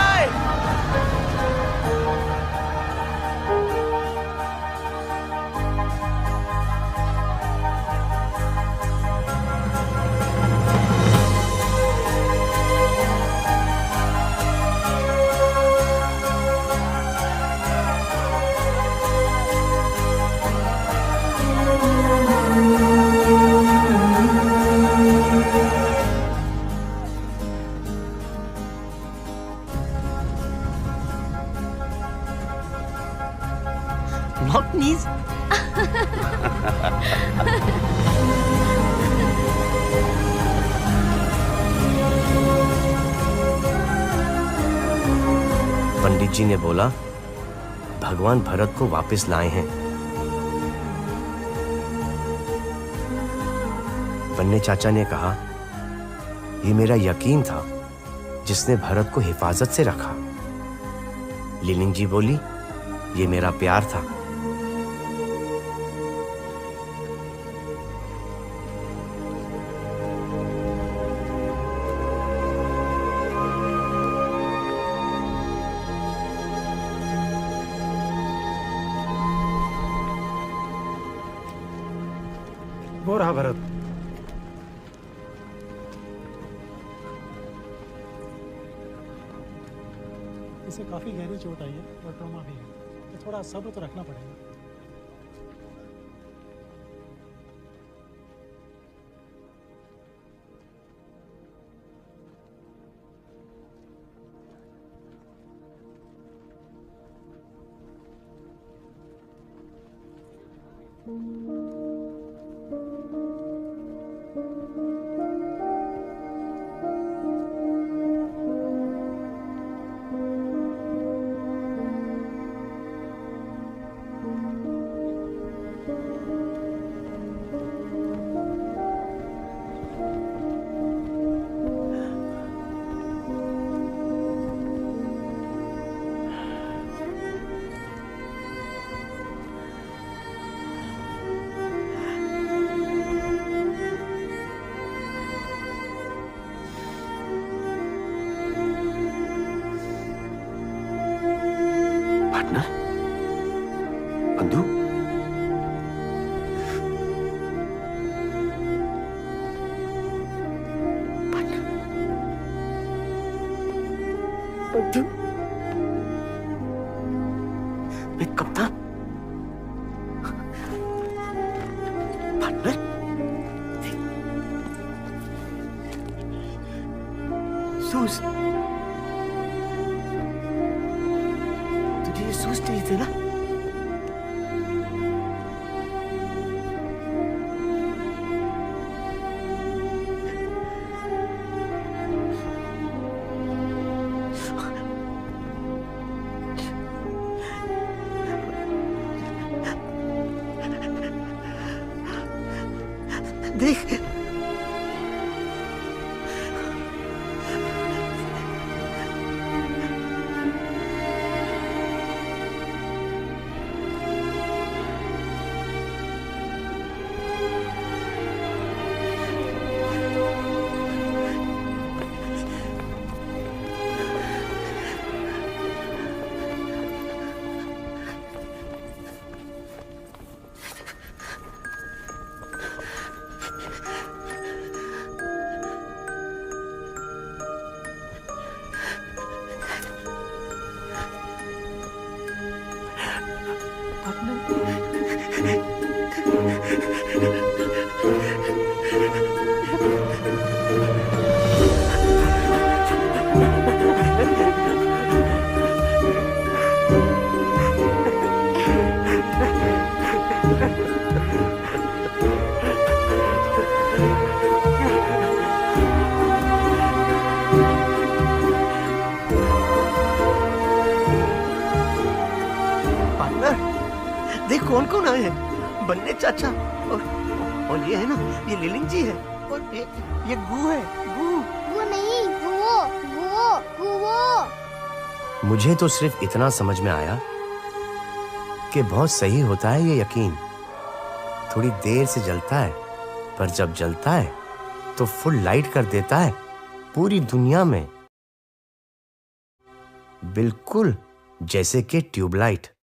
Not knees. Pandit ji ने बोला भगवान भरत को वापस लाए हैं। बन्ने चाचा ने कहा ये मेरा यकीन था जिसने भरत को हिफाजत से रखा। लिनिंग जी बोली ये मेरा प्यार था। वो रहा भरत। इसे काफी गहरी चोट आई है और ट्रॉमा भी है, तो थोड़ा सब्र तो रखना पड़ेगा। पार्टनर बंधु बंधु मैं कप्तान पार्टनर सूज तुझे ये सूज चाहिए थे ना देख देख कौन कौन आए हैं बन्ने चाचा और ये है ना ये लिलिंग जी है और ये गू है गु नहीं गुवो मुझे तो सिर्फ इतना समझ में आया कि बहुत सही होता है ये यकीन थोड़ी देर से जलता है पर जब जलता है तो फुल लाइट कर देता है पूरी दुनिया में बिल्कुल जैसे कि ट्यूबलाइट